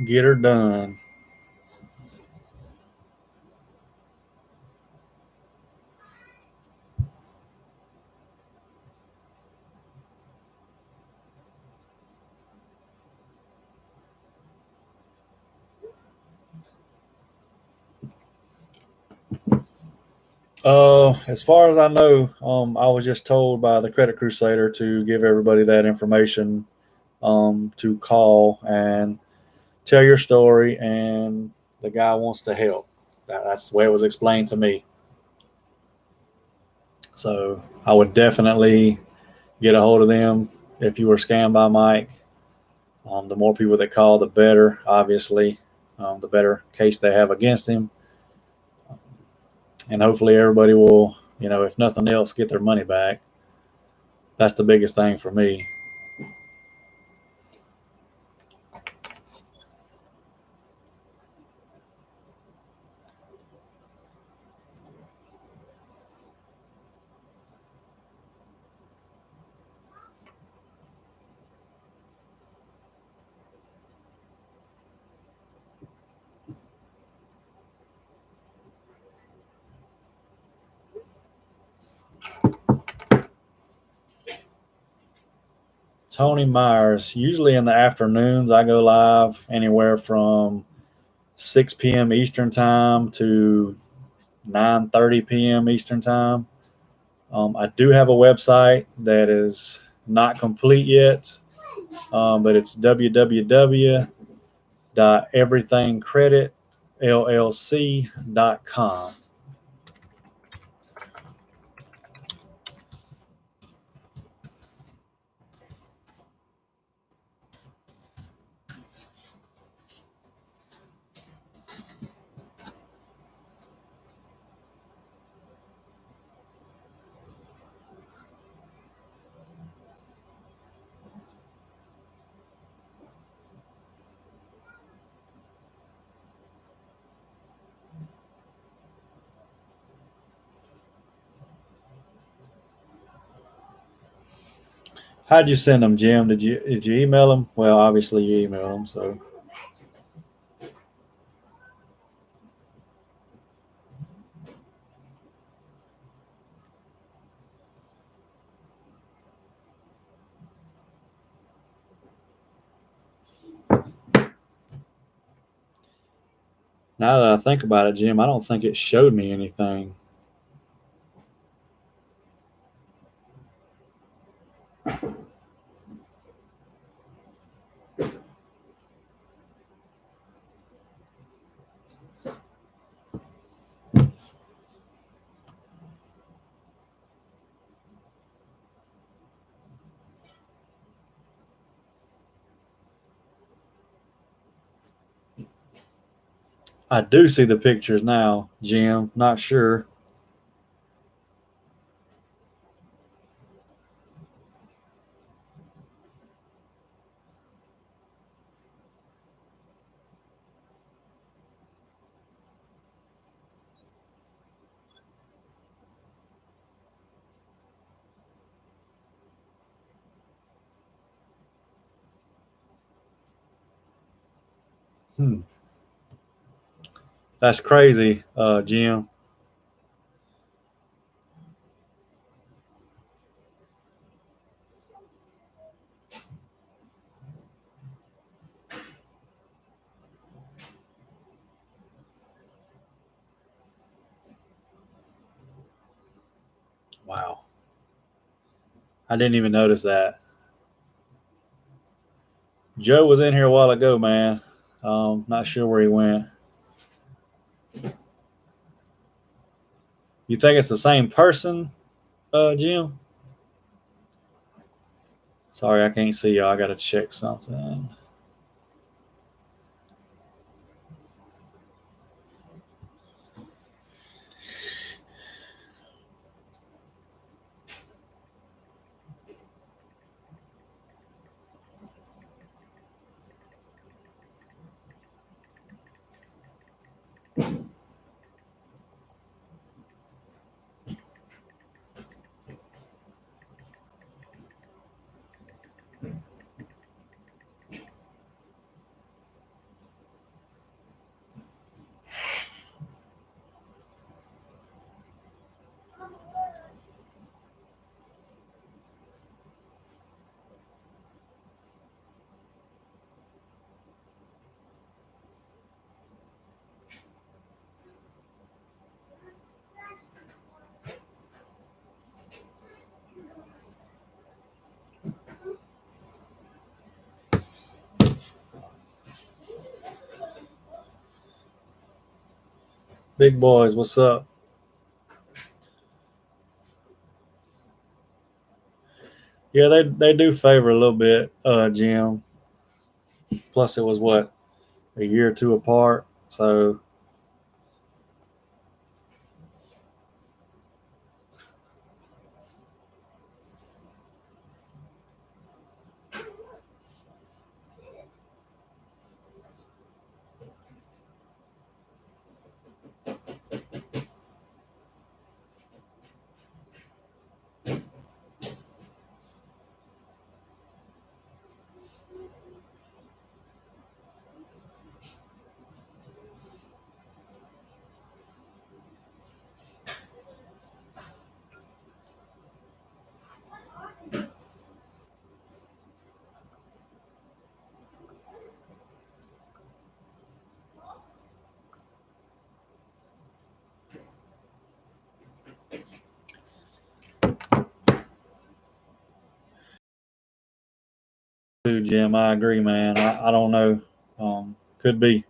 Get her done. As far as I know, I was just told by the Credit Crusader to give everybody that information, to call and tell your story, and the guy wants to help. That's the way it was explained to me. So I would definitely get a hold of them if you were scammed by Mike. The more people that call, the better, obviously, the better case they have against him. And hopefully everybody will, if nothing else, get their money back. That's the biggest thing for me. Tony Myers. Usually in the afternoons, I go live anywhere from 6 p.m. Eastern time to 9:30 p.m. Eastern time. I do have a website that is not complete yet, but it's www.everythingcreditllc.com. How'd you send them, Jim? Did you email them? Well, obviously you emailed them, so. Now that I think about it, Jim, I don't think it showed me anything. I do see the pictures now, Jim. Not sure. That's crazy, Jim. Wow. I didn't even notice that. Joe was in here a while ago, man. Not sure where he went. You think it's the same person, Jim? Sorry, I can't see y'all. I got to check something. Big boys, what's up? Yeah, they do favor a little bit, Jim. Plus, it was what, a year or two apart. So too, Jim, I agree, man. I don't know. Could be.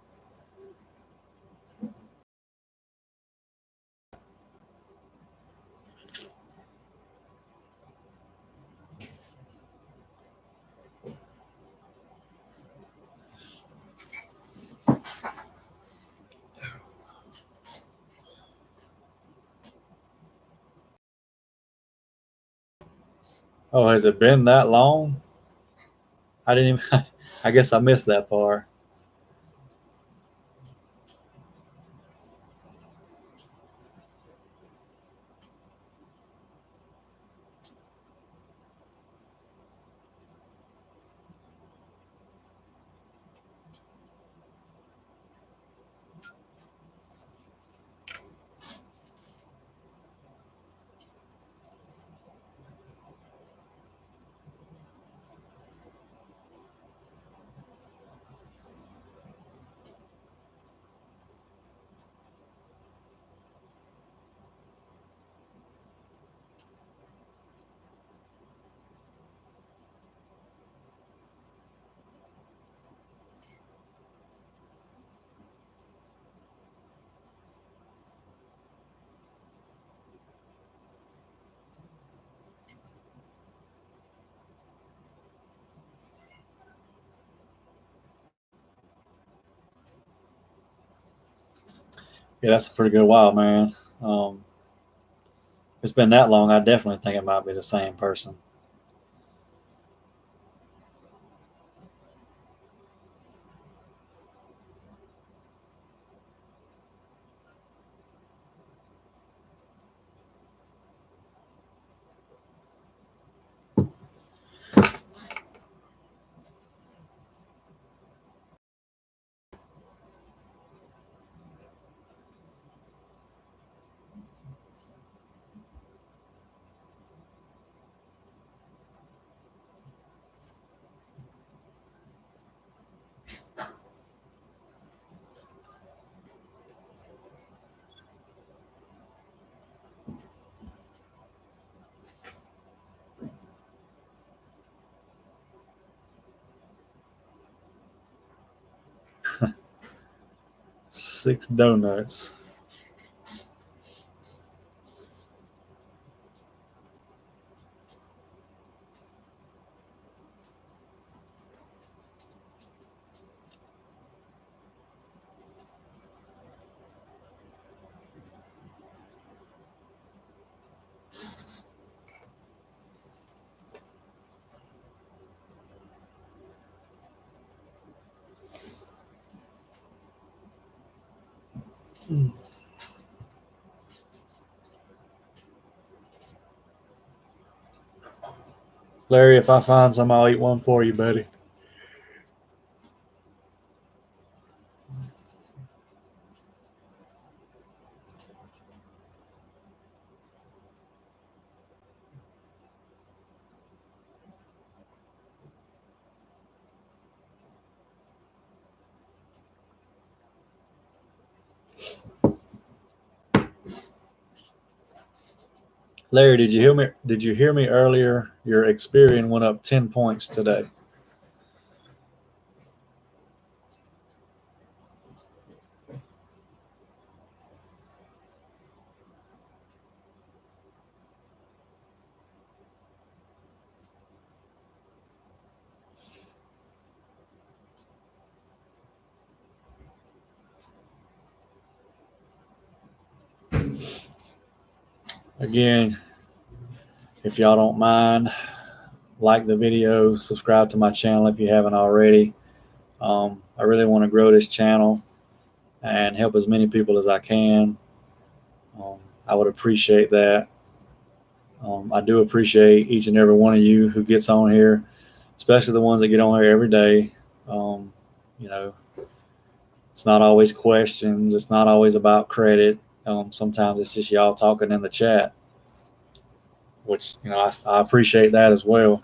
Oh, has it been that long? I didn't even. I guess I missed that part. Yeah, that's a pretty good while, man. Um, if it's been that long, I definitely think it might be the same person. Six donuts. Larry, if I find some, I'll eat one for you, buddy. Larry, did you hear me? Did you hear me earlier? Your Experian went up 10 points today. Again, if y'all don't mind, like the video, subscribe to my channel if you haven't already. I really want to grow this channel and help as many people as I can. I would appreciate that. I do appreciate each and every one of you who gets on here, especially the ones that get on here every day. You know, it's not always questions. It's not always about credit. Sometimes it's just y'all talking in the chat, which, you know, I appreciate that as well.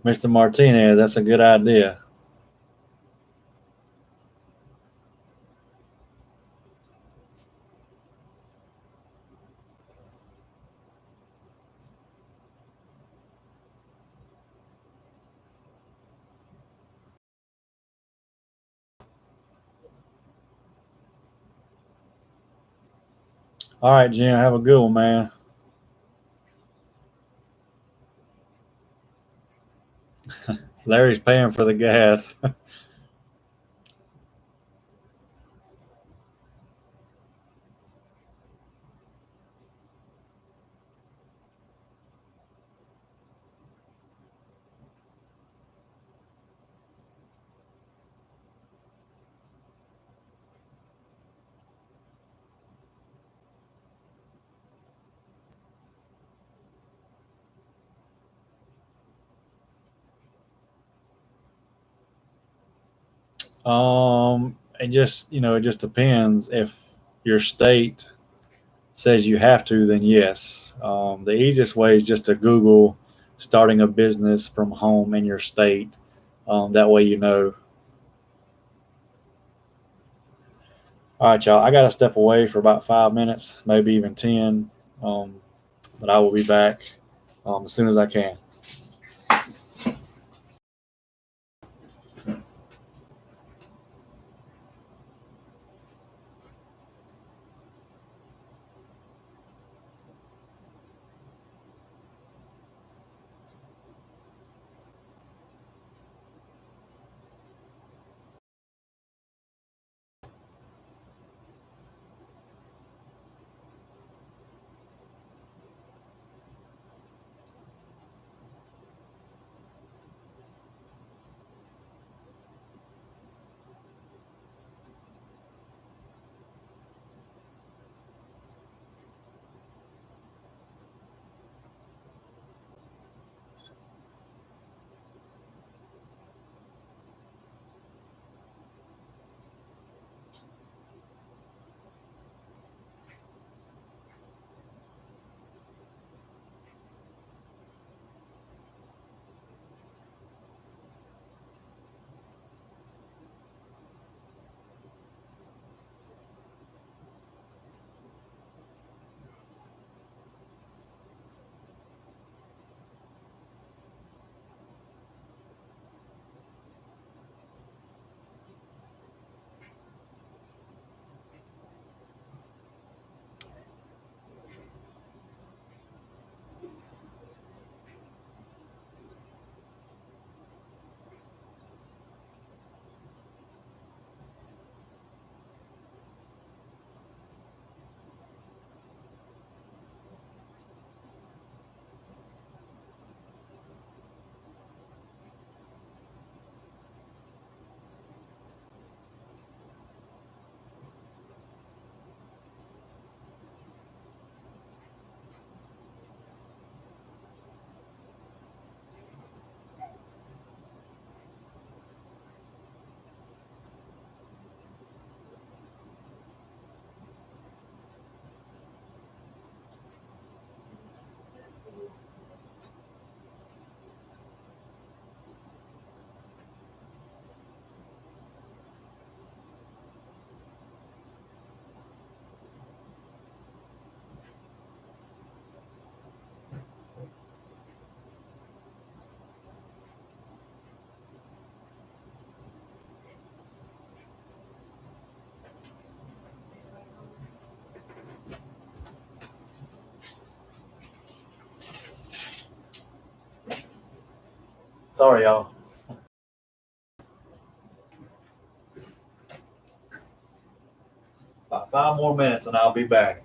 Mr. Martinez, that's a good idea. All right, Jim, have a good one, man. Larry's paying for the gas. It just, you know, it just depends. If your state says you have to, then yes. The easiest way is just to Google starting a business from home in your state. That way, you know. All right, y'all. I got to step away for about 5 minutes, maybe even 10. But I will be back as soon as I can. Sorry, y'all. 5 more minutes and I'll be back.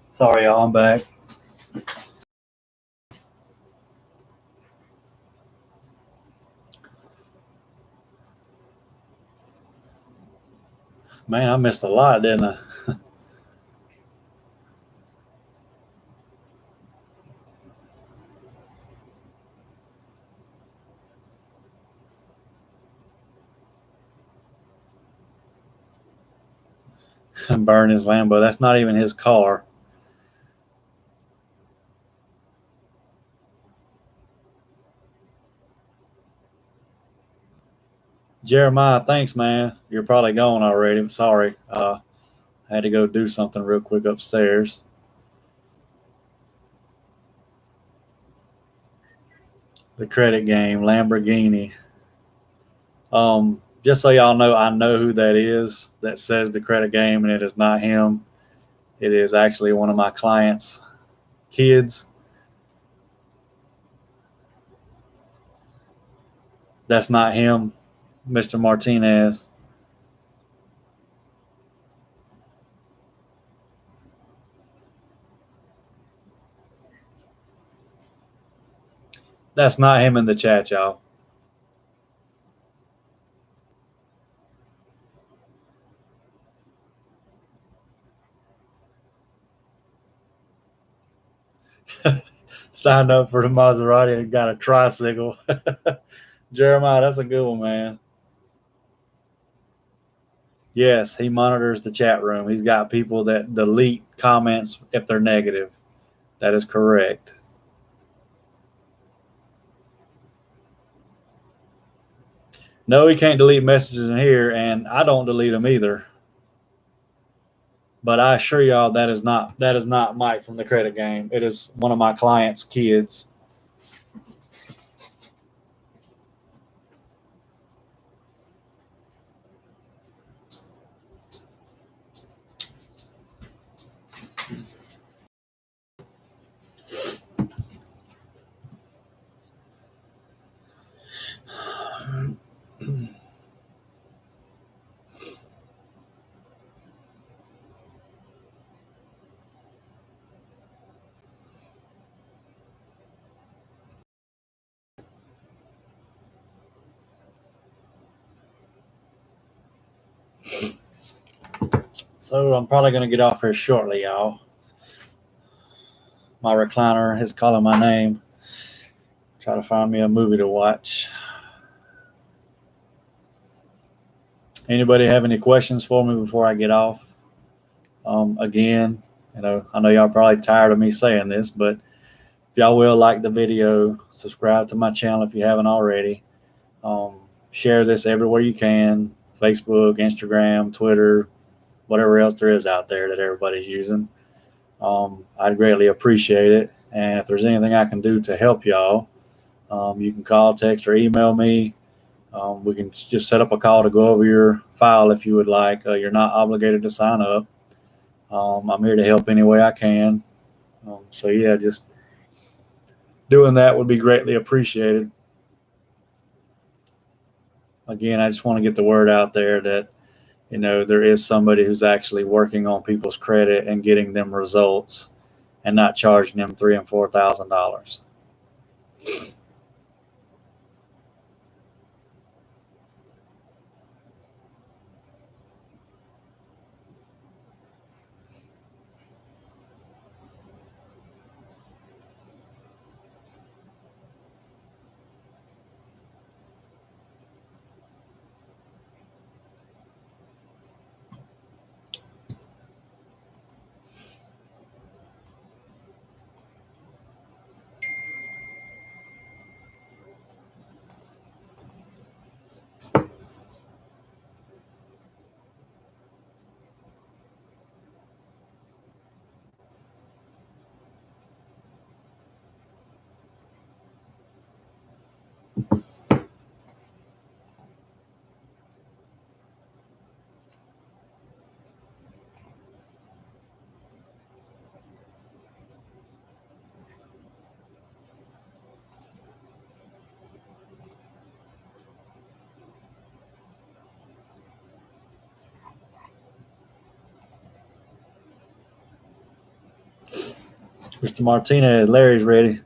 Sorry, y'all, I'm back. Man, I missed a lot, didn't I? Burn his Lambo. That's not even his car. Jeremiah, thanks, man. You're probably gone already. Sorry. I had to go do something real quick upstairs. The credit game, Lamborghini. Just so y'all know, I know who that is that says the credit game, and it is not him. It is actually one of my clients' kids. That's not him, Mr. Martinez. That's not him in the chat, y'all. Signed up for the Maserati and got a tricycle. Jeremiah, that's a good one, man. Yes, he monitors the chat room. He's got people that delete comments if they're negative. That is correct. No, he can't delete messages in here, and I don't delete them either. But I assure y'all that is not Mike from the Credit Game. It is one of my clients' kids. So I'm probably going to get off here shortly, y'all. My recliner is calling my name. Try to find me a movie to watch. Anybody have any questions for me before I get off? Again, I know y'all probably tired of me saying this, but if y'all will like the video, subscribe to my channel if you haven't already. Share this everywhere you can. Facebook, Instagram, Twitter, whatever else there is out there that everybody's using. I'd greatly appreciate it. And if there's anything I can do to help y'all, you can call, text, or email me. We can just set up a call to go over your file if you would like. You're not obligated to sign up. I'm here to help any way I can. So yeah, just doing that would be greatly appreciated. Again, I just want to get the word out there that, there is somebody who's actually working on people's credit and getting them results and not charging them $3,000 and $4,000. Mr. Martinez, Larry's ready.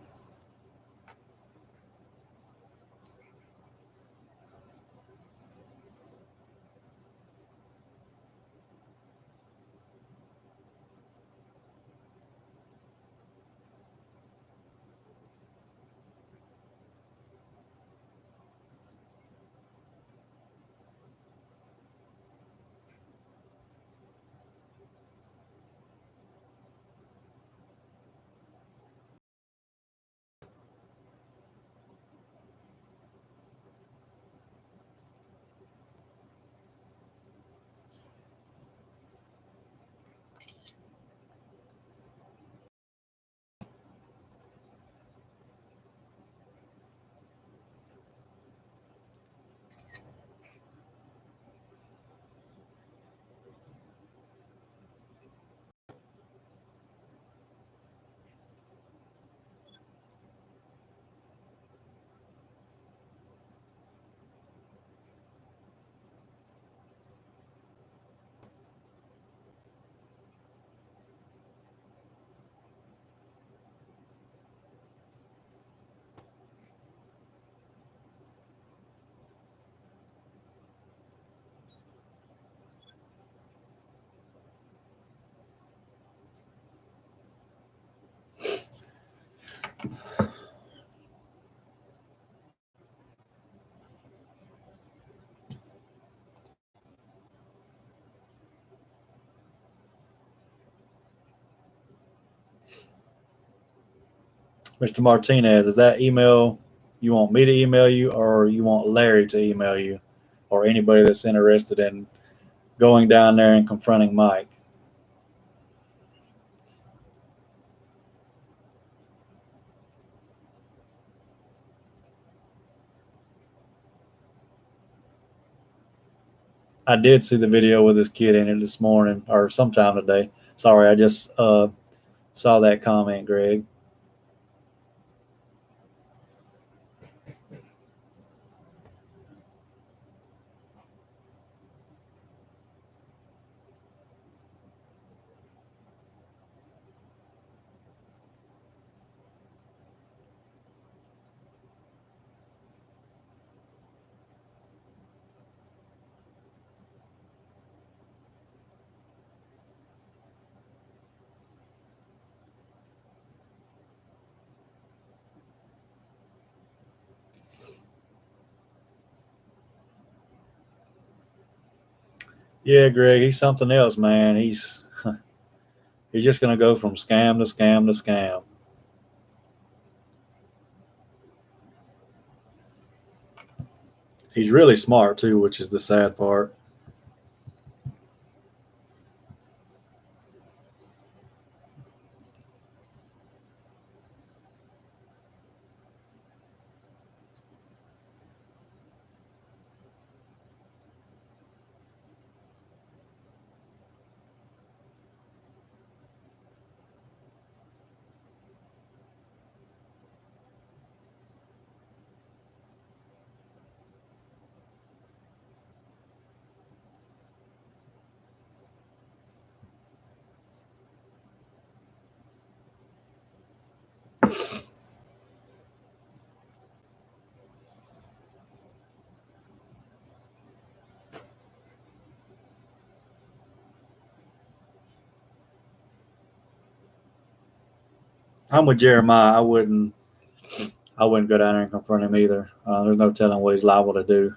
Mr. Martinez, is that email you want me to email you, or you want Larry to email you, or anybody that's interested in going down there and confronting Mike? I did see the video with this kid in it this morning or sometime today. Sorry, I just saw that comment, Greg. Yeah, Greg, he's something else, man. He's just gonna go from scam to scam to scam. He's really smart too, which is the sad part. I'm with Jeremiah. I wouldn't go down there and confront him either. There's no telling what he's liable to do.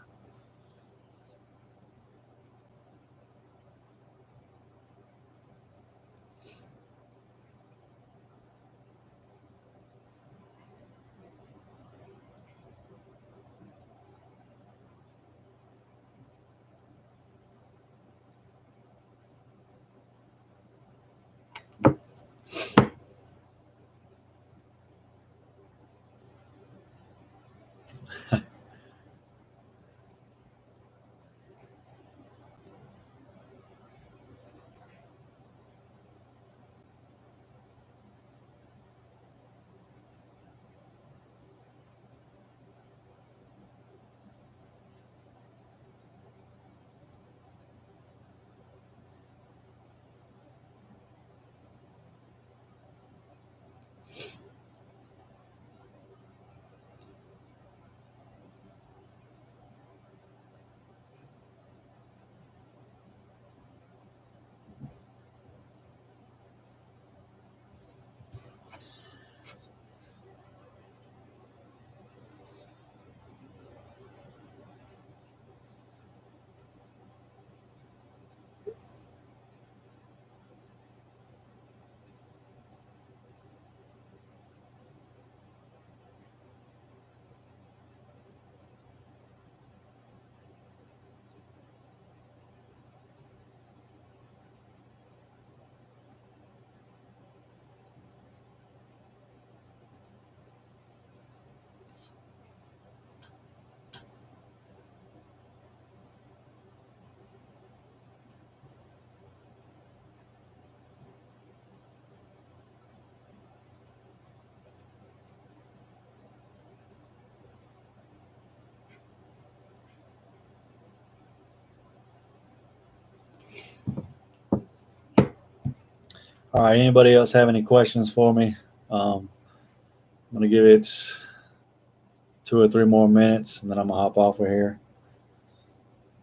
All right. Anybody else have any questions for me? I'm gonna give it 2 or 3 more minutes, and then I'm gonna hop off of here.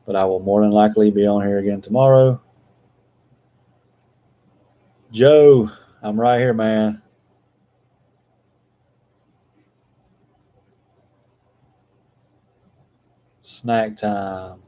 But I will more than likely be on here again tomorrow. Joe, I'm right here, man. Snack time.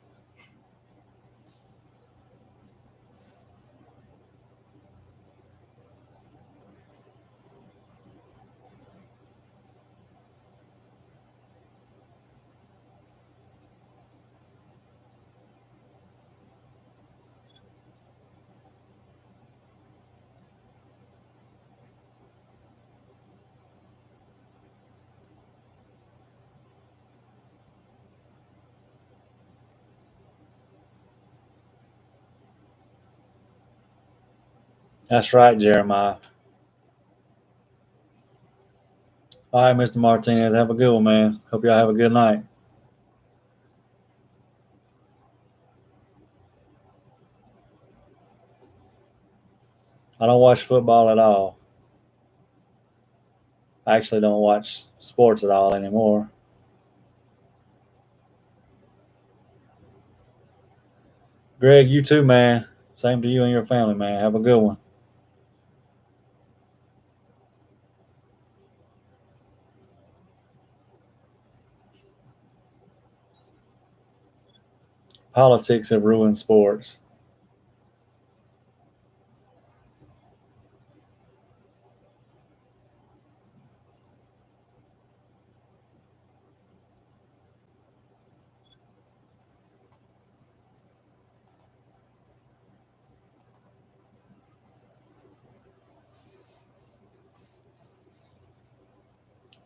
That's right, Jeremiah. All right, Mr. Martinez, have a good one, man. Hope y'all have a good night. I don't watch football at all. I actually don't watch sports at all anymore. Greg, you too, man. Same to you and your family, man. Have a good one. Politics have ruined sports.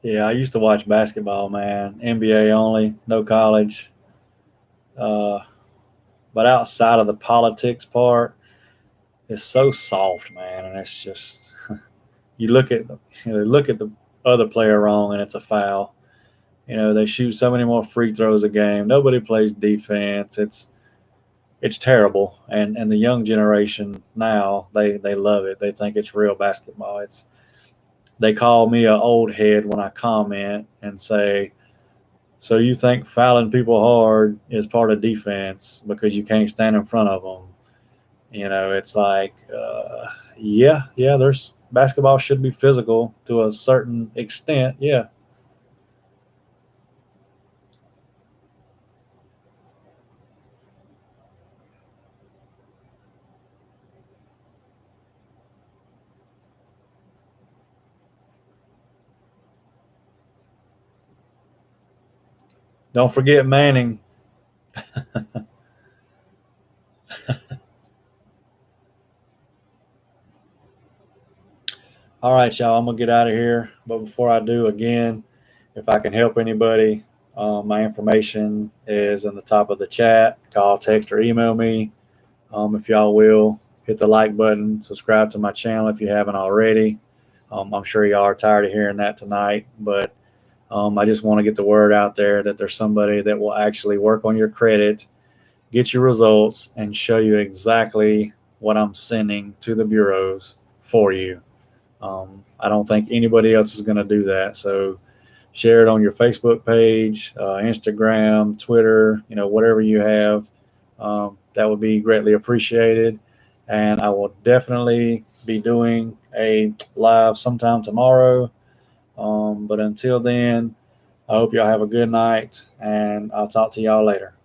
Yeah, I used to watch basketball, man. NBA only, no college. Uh, but outside of the politics part, it's so soft, man, and it's just you look at the other player wrong, and it's a foul. They shoot so many more free throws a game. Nobody plays defense. It's terrible, and the young generation now they love it. They think it's real basketball. They call me an old head when I comment and say, "So you think fouling people hard is part of defense because you can't stand in front of them?" It's like, yeah. There's basketball should be physical to a certain extent. Yeah. Don't forget Manning. All right, y'all. I'm gonna get out of here, but before I do, again, if I can help anybody, my information is in the top of the chat. Call, text, or email me. If y'all will hit the like button, subscribe to my channel if you haven't already. I'm sure y'all are tired of hearing that tonight, but I just want to get the word out there that there's somebody that will actually work on your credit, get your results, and show you exactly what I'm sending to the bureaus for you. I don't think anybody else is going to do that. So share it on your Facebook page, Instagram, Twitter, whatever you have. That would be greatly appreciated. And I will definitely be doing a live sometime tomorrow. But until then, I hope y'all have a good night, and I'll talk to y'all later.